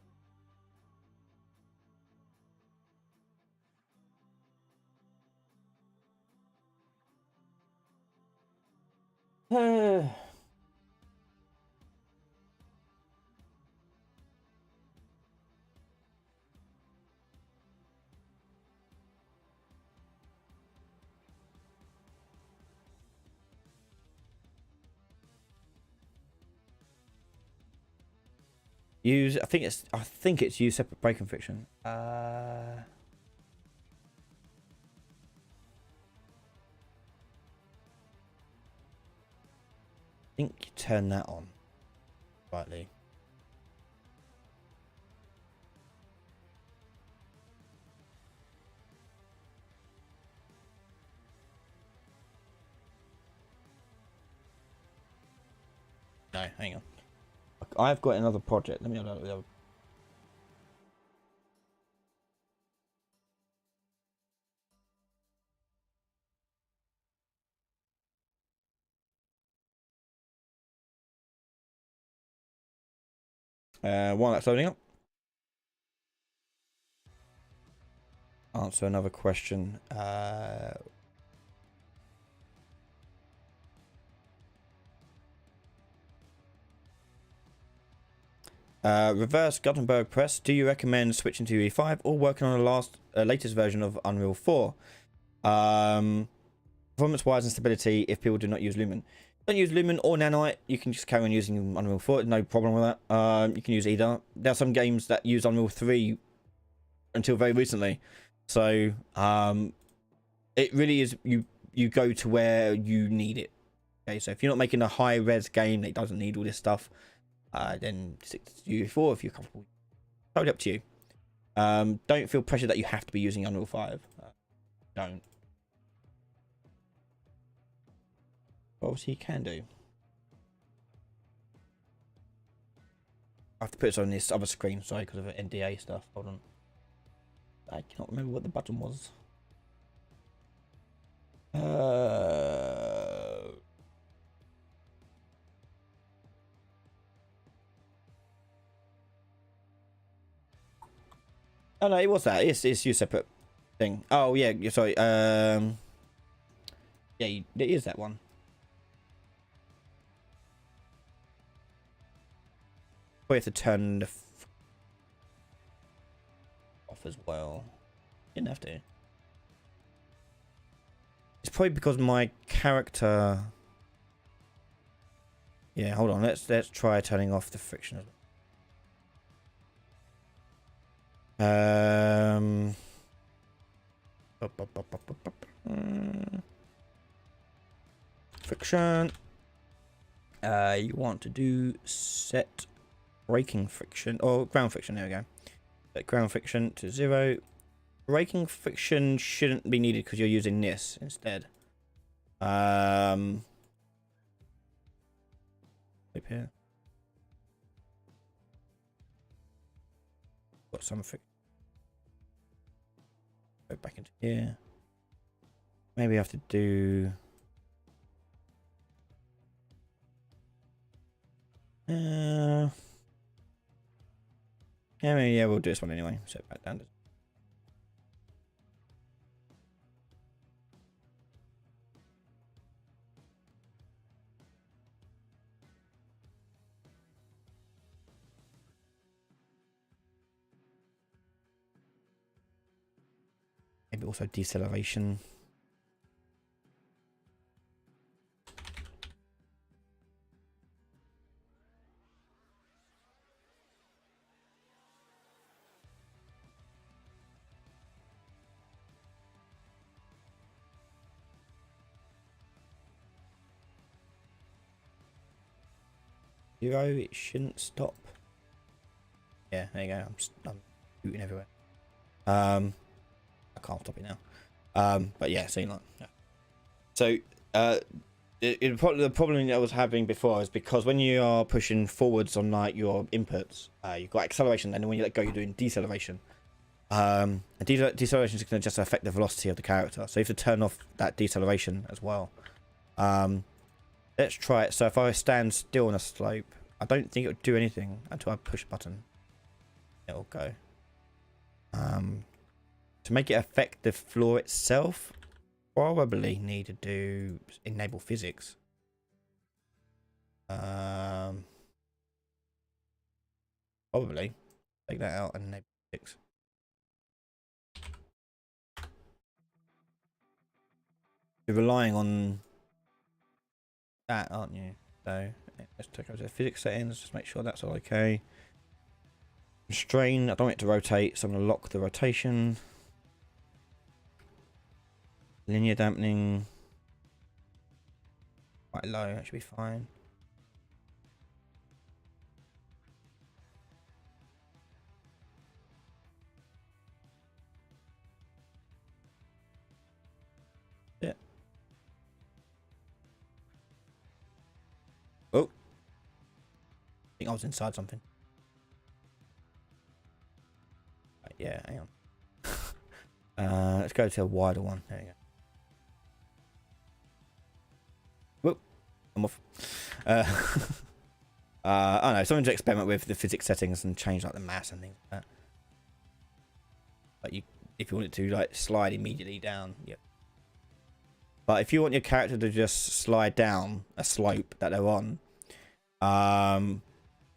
Use. I think it's use separate breaking friction. I think you turn that on slightly. No, hang on. I've got another project. Let me know the other. While that's loading up, answer another question. Reverse Gutenberg Press. Do you recommend switching to UE5 or working on the latest version of Unreal 4? Performance-wise and stability, if people do not use Lumen. Don't use Lumen or Nanite, you can just carry on using Unreal 4, no problem with that. You can use either. There are some games that use Unreal 3 until very recently. So, it really is, you go to where you need it. Okay, so if you're not making a high-res game that doesn't need all this stuff, then stick to UE4 if you're comfortable. Totally up to you. Don't feel pressure that you have to be using Unreal 5. Don't. Obviously you can do. I have to put it on this other screen, sorry, because of the NDA stuff. Hold on. I cannot remember what the button was. Oh no, it was that. It's your separate thing. Oh yeah, sorry. Yeah, it is that one. Probably have to turn the off as well. Didn't have to. It's probably because my character Yeah, hold on. Let's try turning off the friction as well. Friction. You want to do set braking friction or ground friction. There we go. Set ground friction to 0. Braking friction shouldn't be needed because you're using this instead. Up here. Got some friction. Go back into here. Maybe I have to do. Yeah, yeah, we'll do this one anyway. Set it back down. Maybe also deceleration. Zero, it shouldn't stop. Yeah, there you go. I'm shooting everywhere. I can't stop it now. But yeah, so like, yeah. So the problem that I was having before is because when you are pushing forwards on like your inputs, you've got acceleration, and then when you let go, you're doing deceleration. And deceleration is going to just affect the velocity of the character, so you have to turn off that deceleration as well. Let's try it. So if I stand still on a slope, I don't think it would do anything until I push a button. It'll go. To make it affect the floor itself, probably need to do enable physics. Probably take that out and enable physics. You're relying on that, aren't you? So let's take over to physics settings, just make sure that's all okay. Constrain, I don't want it to rotate, so I'm going to lock the rotation. Linear dampening, quite low, that should be fine. Yeah. Oh, I think I was inside something. Yeah, hang on. Let's go to a wider one. There you go. Whoop, I'm off. I don't know, something to experiment with the physics settings and change like the mass and things like that. But if you want it to like slide immediately down, yeah. But if you want your character to just slide down a slope that they're on,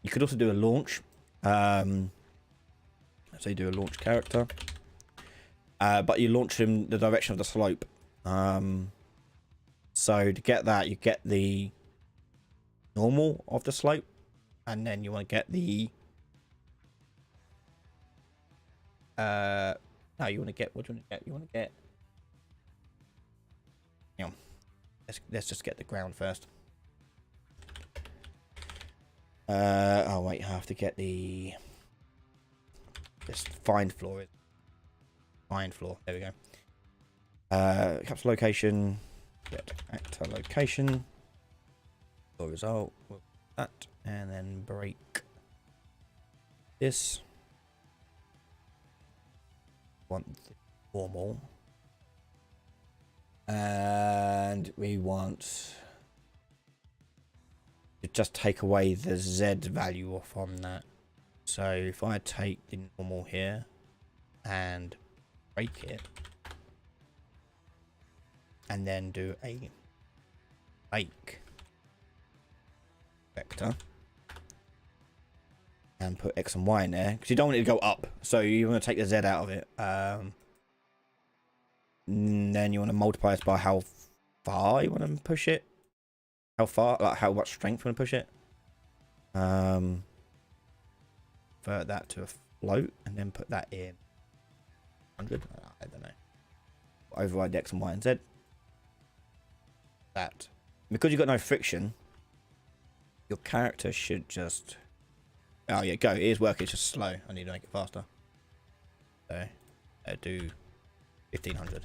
you could also do a launch. So you do a launch character, but you launch in the direction of the slope. So to get that, you get the normal of the slope, and then you want to get the no, you want to get, what do you want to get? You want to get, you know, let's just get the ground first. Oh wait, I have to get the find floor. Find floor. There we go. Capture location. Get actor location. Floor result. That, and then break this. Want the normal, and we want to just take away the Z value off on that. So if I take the normal here and break it, and then do a break vector and put X and Y in there, because you don't want it to go up, so you want to take the Z out of it. And then you want to multiply this by how far you want to push it. how far, like how much strength you want to push it. Convert that to a float and then put that in 100. I don't know. Override the X and Y and Z. That because you've got no friction, your character should just. Oh yeah, go. It is working. It's just slow. I need to make it faster. So do 1500.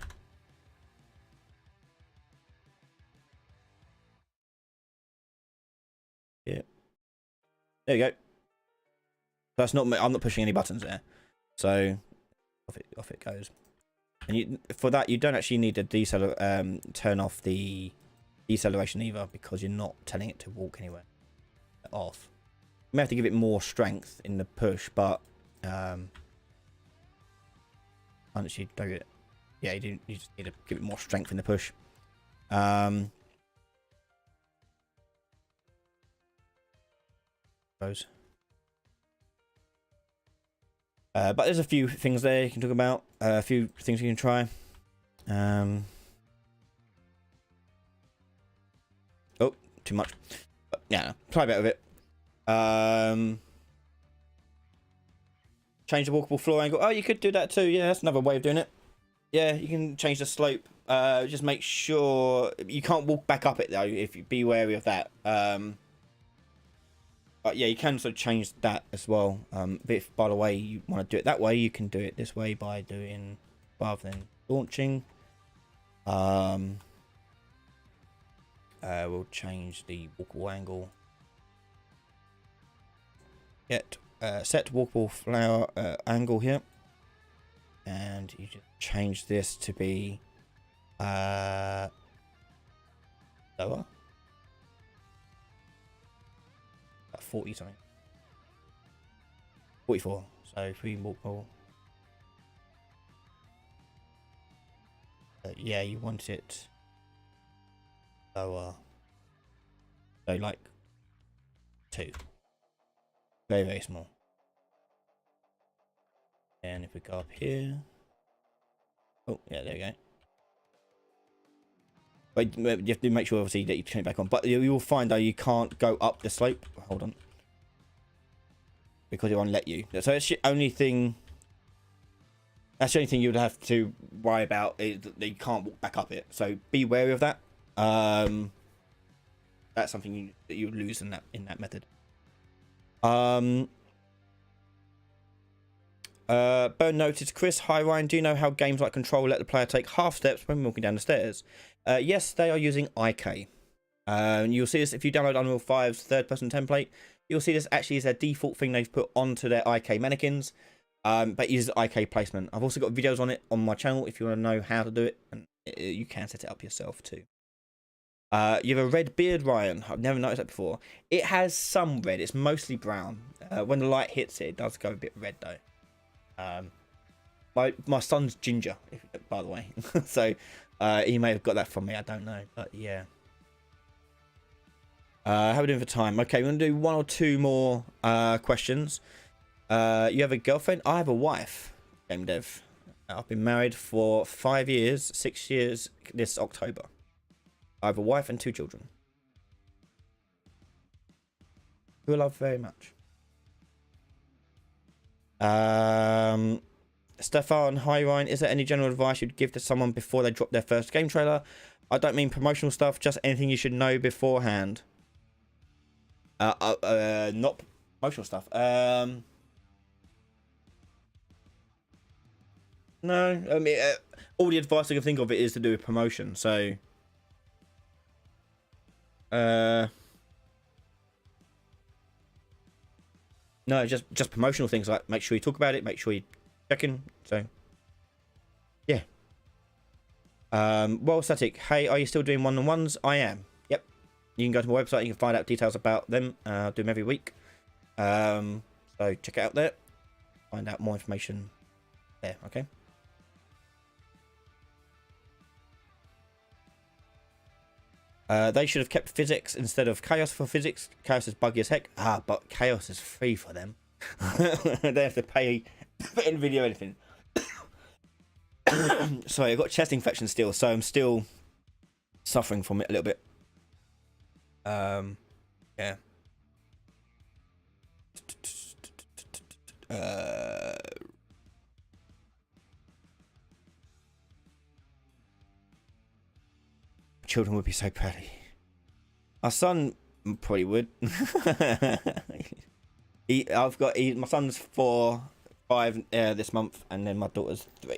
Yeah. There you go. That's not. I'm not pushing any buttons there. So off it goes. And for that you don't actually need to turn off the deceleration either, because you're not telling it to walk anywhere. Off. You may have to give it more strength in the push, but once you do it, yeah, you just need to give it more strength in the push. But there's a few things there you can talk about. A few things you can try. Oh, too much. But yeah, try a bit of it. Change the walkable floor angle. Oh, you could do that too. Yeah, that's another way of doing it. Yeah, you can change the slope. Just make sure you can't walk back up it though. If you be wary of that. But yeah, you can sort of change that as well. But if, by the way, you want to do it that way, you can do it this way by doing rather than launching. We'll change the walkable angle. Get set walkable flower angle here, and you just change this to be lower. 40 something. 44. So if we walk more. Yeah, you want it lower. So like 2. Very, very small. And if we go up here. Oh, yeah, there we go. But you have to make sure, obviously, that you turn it back on. But you will find, though, you can't go up the slope. Hold on. Because it won't let you. So it's the only thing... That's the only thing you would have to worry about, is that you can't walk back up it. So be wary of that. That's something that you lose in that method. Burn noted, Chris, hi Ryan, do you know how games like Control let the player take half steps when walking down the stairs? Yes, they are using IK. You'll see this if you download Unreal 5's third-person template. You'll see this actually is their default thing they've put onto their IK mannequins, but it uses IK placement. I've also got videos on it on my channel if you want to know how to do it, and you can set it up yourself too. You have a red beard, Ryan. I've never noticed that before. It has some red. It's mostly brown. When the light hits it, it does go a bit red though. My son's ginger, by the way. So he may have got that from me. I don't know, but yeah. How are we doing for time? Okay, we're gonna do 1 or 2 more questions. You have a girlfriend? I have a wife. Game dev. I've been married for 5 years, 6 years this October. I have a wife and 2 children, who I love very much. Stefan, hi Ryan, is there any general advice you'd give to someone before they drop their first game trailer? I don't mean promotional stuff, just anything you should know beforehand. Not promotional stuff. No, I mean, all the advice I can think of it is to do with promotion, so... No, just promotional things, like make sure you talk about it, make sure you check in. So yeah. Well, Static, hey, are you still doing one-on-ones? I am. Yep. You can go to my website, you can find out details about them. I do them every week. So check it out there. Find out more information there, okay? They should have kept physics instead of chaos for physics. Chaos is buggy as heck. But chaos is free for them. They have to pay for any video, anything. Sorry, I've got chest infection still, so I'm still suffering from it a little bit. Yeah. Children would be so proud of you. My son probably would. My son's 4, 5 this month, and then my daughter's 3.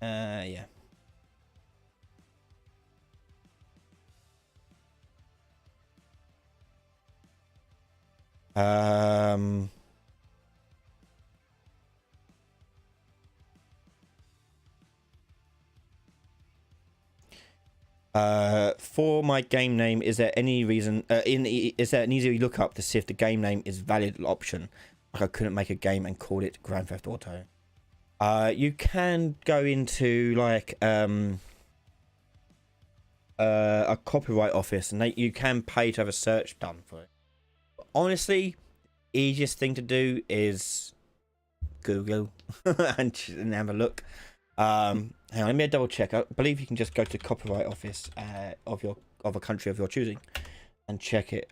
Yeah. For my game name, is there any reason? Is there an easy lookup to see if the game name is valid option? Like I couldn't make a game and call it Grand Theft Auto. You can go into like a copyright office, and you can pay to have a search done for it. But honestly, easiest thing to do is Google and have a look. Hang on, let me double check. I believe you can just go to copyright office of a country of your choosing and check it.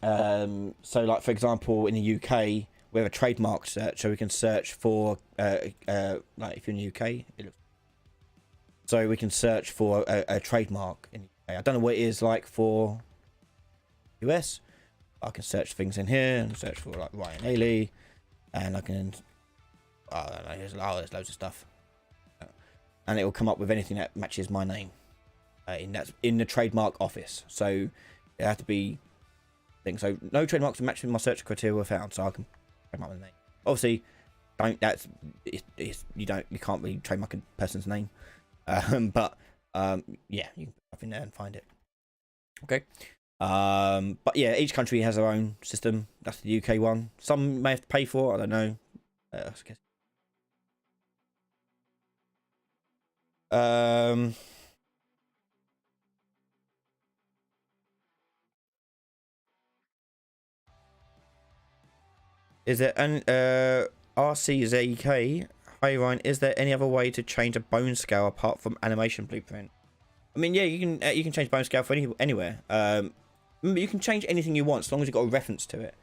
So like for example in the UK we have a trademark search, so we can search for like if you're in the UK so we can search for a trademark in the UK. I don't know what it is like for US. I can search things in here and search for like Ryan Haley, and I can I don't know, there's loads of stuff, and it will come up with anything that matches my name in the trademark office. So it has to be things. So no trademarks matching my search criteria were found, so I can trademark the name. Obviously, you can't really trademark a person's name, but yeah, you can put stuff in there and find it. Okay. But yeah, each country has their own system. That's the UK one. Some may have to pay for it, I don't know. I guess. Is there an RCZK? Hi Ryan, is there any other way to change a bone scale apart from animation blueprint? I mean, yeah, you can change bone scale for anywhere. You can change anything you want as long as you've got a reference to it.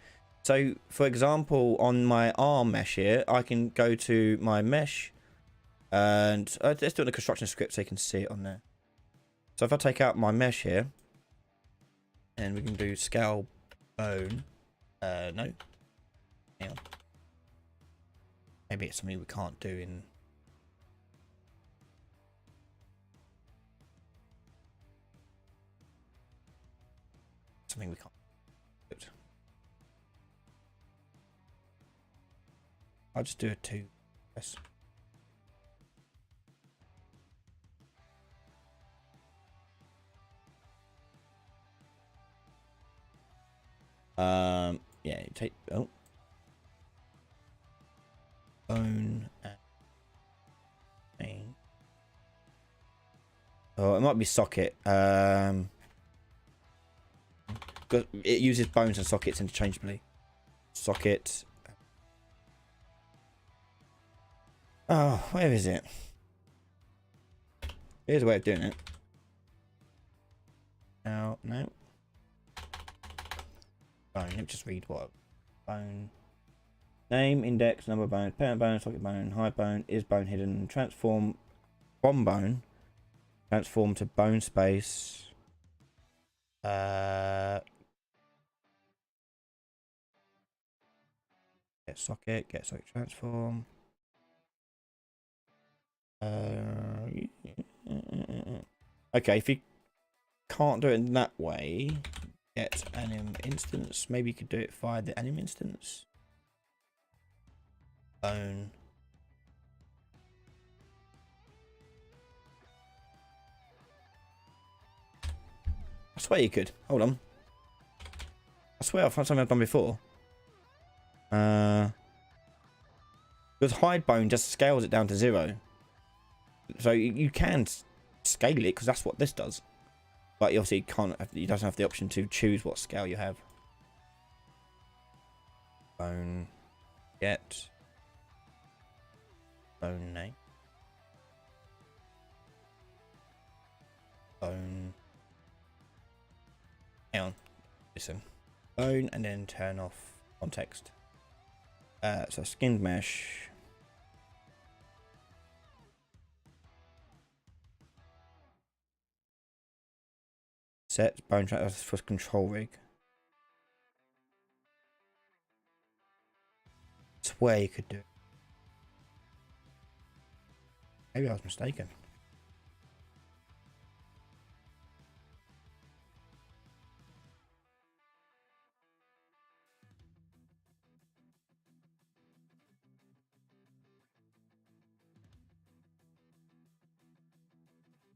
So, for example, on my arm mesh here, I can go to my mesh, and let's do it in the construction script so you can see it on there. So if I take out my mesh here, and we can do scale bone. No. Hang on. Maybe it's something we can't do in. Something we can't. Good. I'll just do a 2. Yes. Yeah, you take bone and oh, it might be socket. Because it uses bones and sockets interchangeably. Socket. Oh, where is it? Here's a way of doing it. No. Bone. Let me just read what bone. Name, index, number of bones, parent bone, socket bone, hide bone, is bone hidden, transform from bone, transform to bone space. Get socket transform. Okay, if you can't do it in that way, get anim instance. Maybe you could do it via the anim instance. Bone. I swear you could. Hold on. I swear I found something I've done before. Because hide bone just scales it down to 0. So you can scale it because that's what this does. But you obviously can't. You don't have the option to choose what scale you have. Bone. Get. Bone name. Bone. Hang on. Listen. Bone and then turn off context. So skinned mesh. Set bone track for control rig. Swear you could do it. Maybe I was mistaken.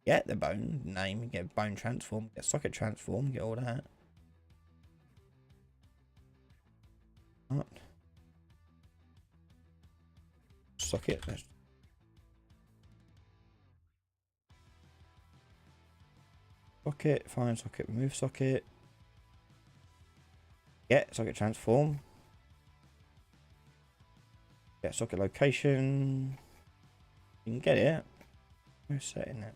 Get the bone name, get bone transform, get socket transform, get all that. What? Socket. Socket, find socket, remove socket. Get socket transform. Get socket location. You can get it. Where's setting it?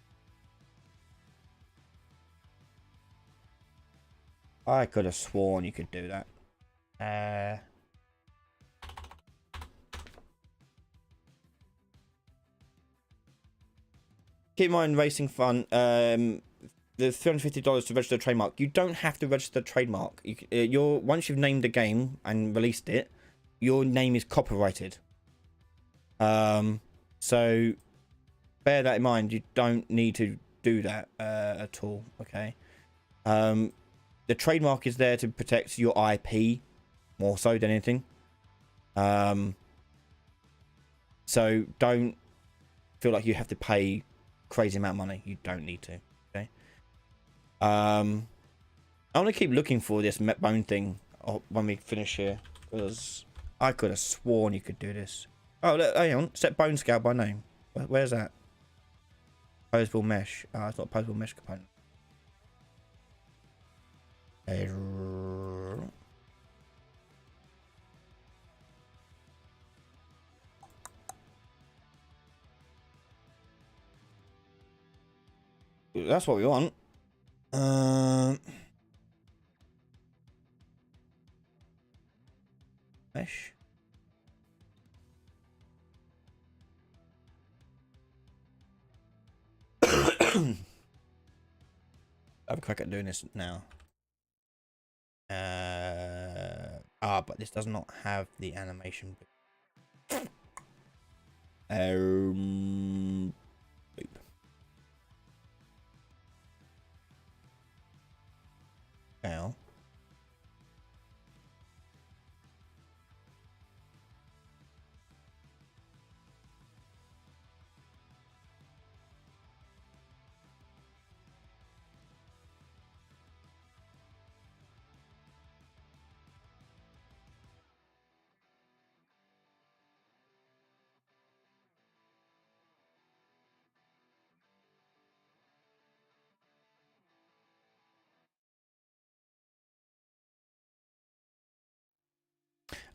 I could have sworn you could do that. Keep in mind, racing fun. The $350 to register a trademark. You don't have to register a trademark. Once you've named the game and released it, your name is copyrighted. So bear that in mind. You don't need to do that at all. Okay. The trademark is there to protect your IP more so than anything. So don't feel like you have to pay crazy amount of money. You don't need to. Okay. I want to keep looking for this bone thing when we finish here, because I could have sworn you could do this. Oh, look, hang on. Set bone scale by name. Where's that? Posable mesh. Oh, it's not a posable mesh component. That's what we want. Mesh. Have a crack at doing this now. But this does not have the animation. Boop. Now.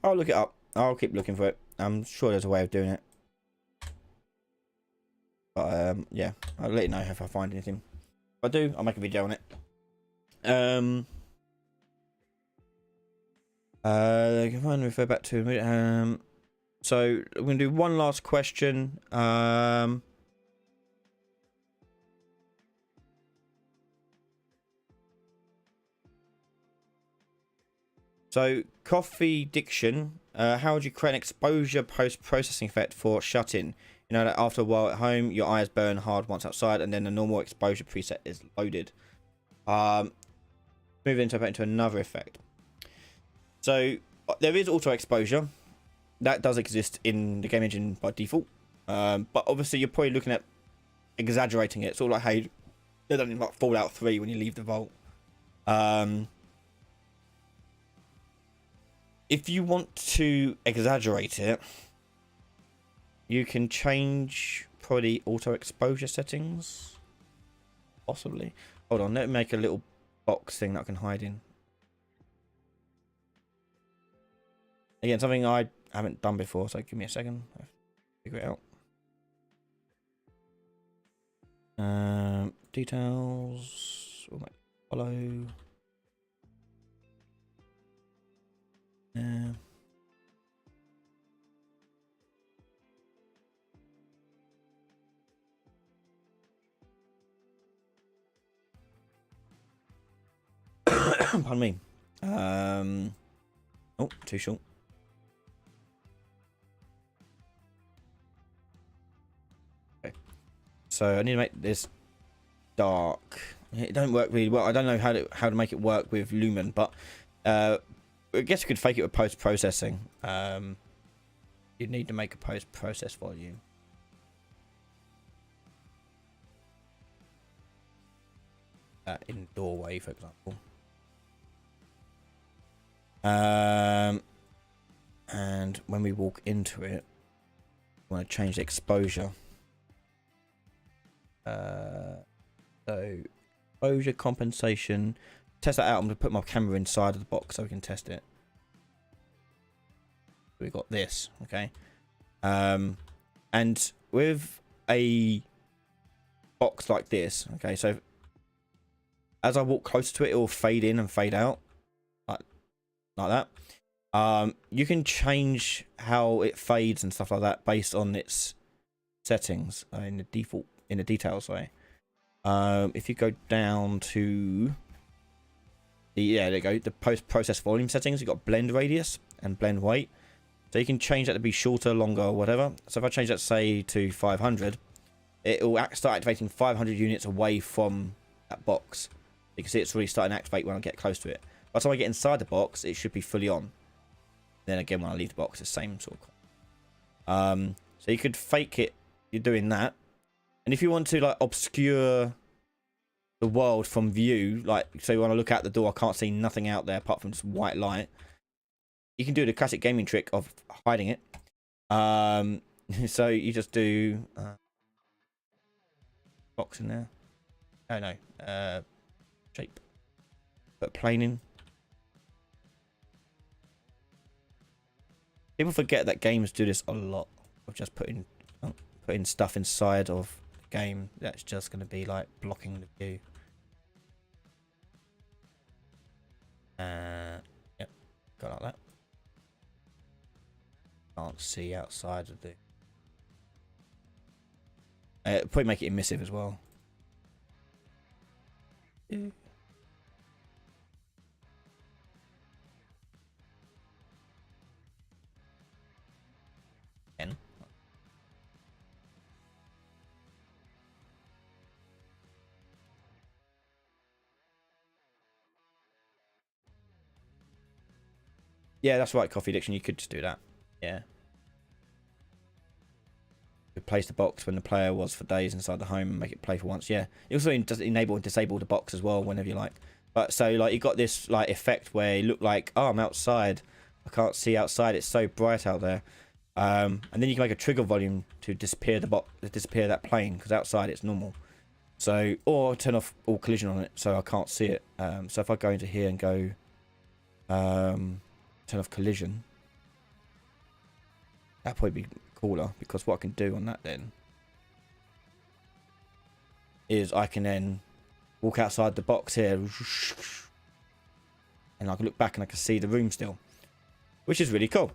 I'll look it up. I'll keep looking for it. I'm sure there's a way of doing it. But yeah, I'll let you know if I find anything. If I do, I'll make a video on it. I can finally refer back to so I'm gonna do one last question. So, coffee diction. How would you create an exposure post-processing effect for shut-in? You know that after a while at home, your eyes burn hard once outside, and then the normal exposure preset is loaded. Move into another effect. So, there is auto exposure. That does exist in the game engine by default. But obviously, you're probably looking at exaggerating it. It's all like, hey, they're done in like Fallout 3 when you leave the vault. If you want to exaggerate it, you can change probably auto exposure settings. Possibly. Hold on, let me make a little box thing that I can hide in. Again, something I haven't done before, so give me a second. I'll figure it out. details. We'll make follow. Yeah. Pardon me. Oh, too short. Okay. So I need to make this dark. It don't work really well. I don't know how to make it work with Lumen, but I guess you could fake it with post-processing. You'd need to make a post-process volume. In doorway, for example. And when we walk into it, I want to change the exposure. So exposure compensation. Test that out. I'm going to put my camera inside of the box so we can test it. We got this, okay. And with a box like this, okay, so as I walk closer to it, it will fade in and fade out, like that. You can change how it fades and stuff like that based on its settings in the details. Sorry. If you go down to there you go, the post-process volume settings, you've got blend radius and blend weight. So you can change that to be shorter, longer, or whatever. So if I change that, say, to 500, it will start activating 500 units away from that box. You can see it's really starting to activate when I get close to it. By the time I get inside the box, it should be fully on. Then again, when I leave the box, it's the same sort of. So you could fake it. You're doing that, and if you want to like obscure the world from view, like so when I look out the door, I can't see nothing out there apart from just white light. You can do the classic gaming trick of hiding it. So you just do box in there. Oh no, shape. Put plane in. People forget that games do this a lot of just putting stuff inside of the game that's just going to be like blocking the view. Yep, go like that. Can't see outside of the. It'll probably make it emissive as well. Yeah. Yeah, that's right, Coffee Addiction. You could just do that. Yeah. Replace the box when the player was for days inside the home and make it play for once. Yeah. It also does enable and disable the box as well whenever you like. But so like you got this like effect where you look like, oh, I'm outside. I can't see outside. It's so bright out there. And then you can make a trigger volume to disappear the box, disappear that plane because outside it's normal. So or turn off all collision on it so I can't see it. So if I go into here and go turn off collision, that'd probably be cooler because what I can do on that then is I can then walk outside the box here and I can look back and I can see the room still, which is really cool.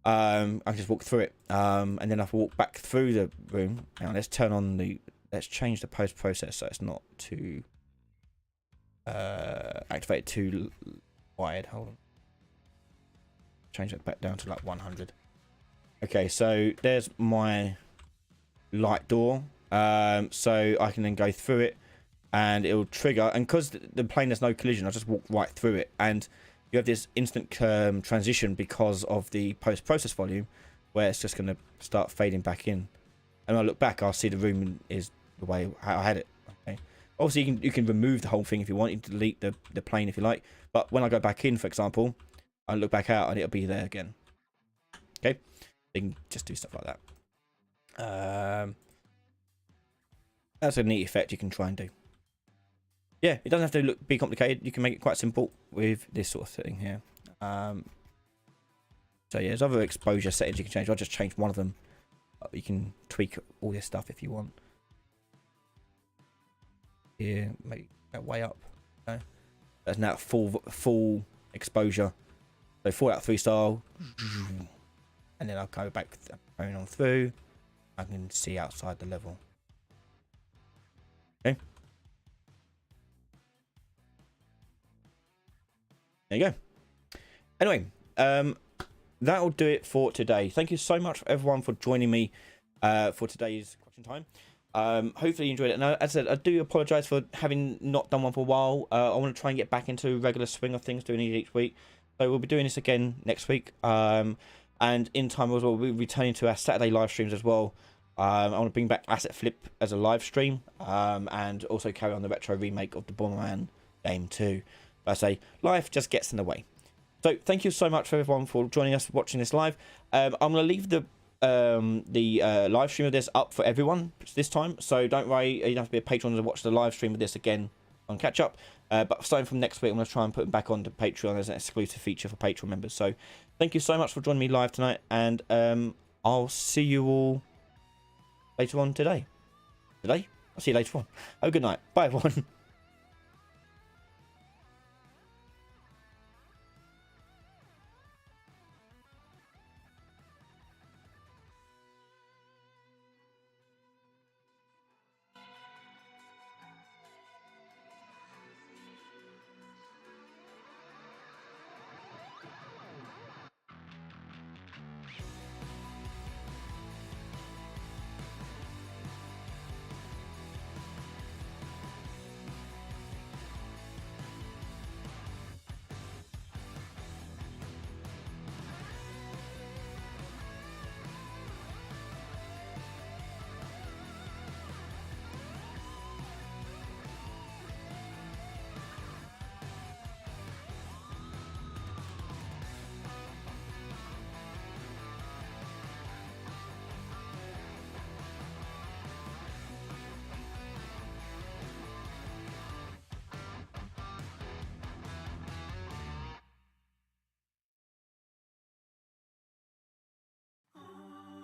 I can just walk through it and then I can walk back through the room. Now let's turn on let's change the post process so it's not too activated too wide. Hold on. Change that back down to like 100. Okay, so there's my light door. So I can then go through it and it will trigger. And because the plane has no collision, I just walk right through it. And you have this instant transition because of the post-process volume where it's just going to start fading back in. And when I look back, I'll see the room is the way I had it. Okay. Obviously, you can remove the whole thing if you want. You can delete the plane if you like. But when I go back in, for example, I look back out and it'll be there again. Okay, you can just do stuff like that. That's a neat effect you can try and do. Yeah, it doesn't have to be complicated. You can make it quite simple with this sort of thing here. So yeah, there's other exposure settings you can change. I'll just change one of them. You can tweak all this stuff if you want. here, make that way up. Okay. That's now full exposure. So 4 out of 3 style, and then I'll go back going on through. I can see outside the level. Okay. There you go. Anyway, that'll do it for today. Thank you so much everyone for joining me for today's question time. Hopefully you enjoyed it. And as I said, I do apologise for having not done one for a while. I want to try and get back into a regular swing of things, doing it each week. So we'll be doing this again next week. And in time as well, we'll be returning to our Saturday live streams as well. I want to bring back Asset Flip as a live stream, and also carry on the retro remake of the Bomberman game too. But I say life just gets in the way. So thank you so much for everyone for joining us, watching this live. I'm going to leave the live stream of this up for everyone this time, so don't worry, you don't have to be a patron to watch the live stream of this again on catch up. But starting from next week, I'm going to try and put it back onto Patreon as an exclusive feature for Patreon members. So thank you so much for joining me live tonight, and I'll see you all later on today. I'll see you later on. Have a good night. Bye everyone.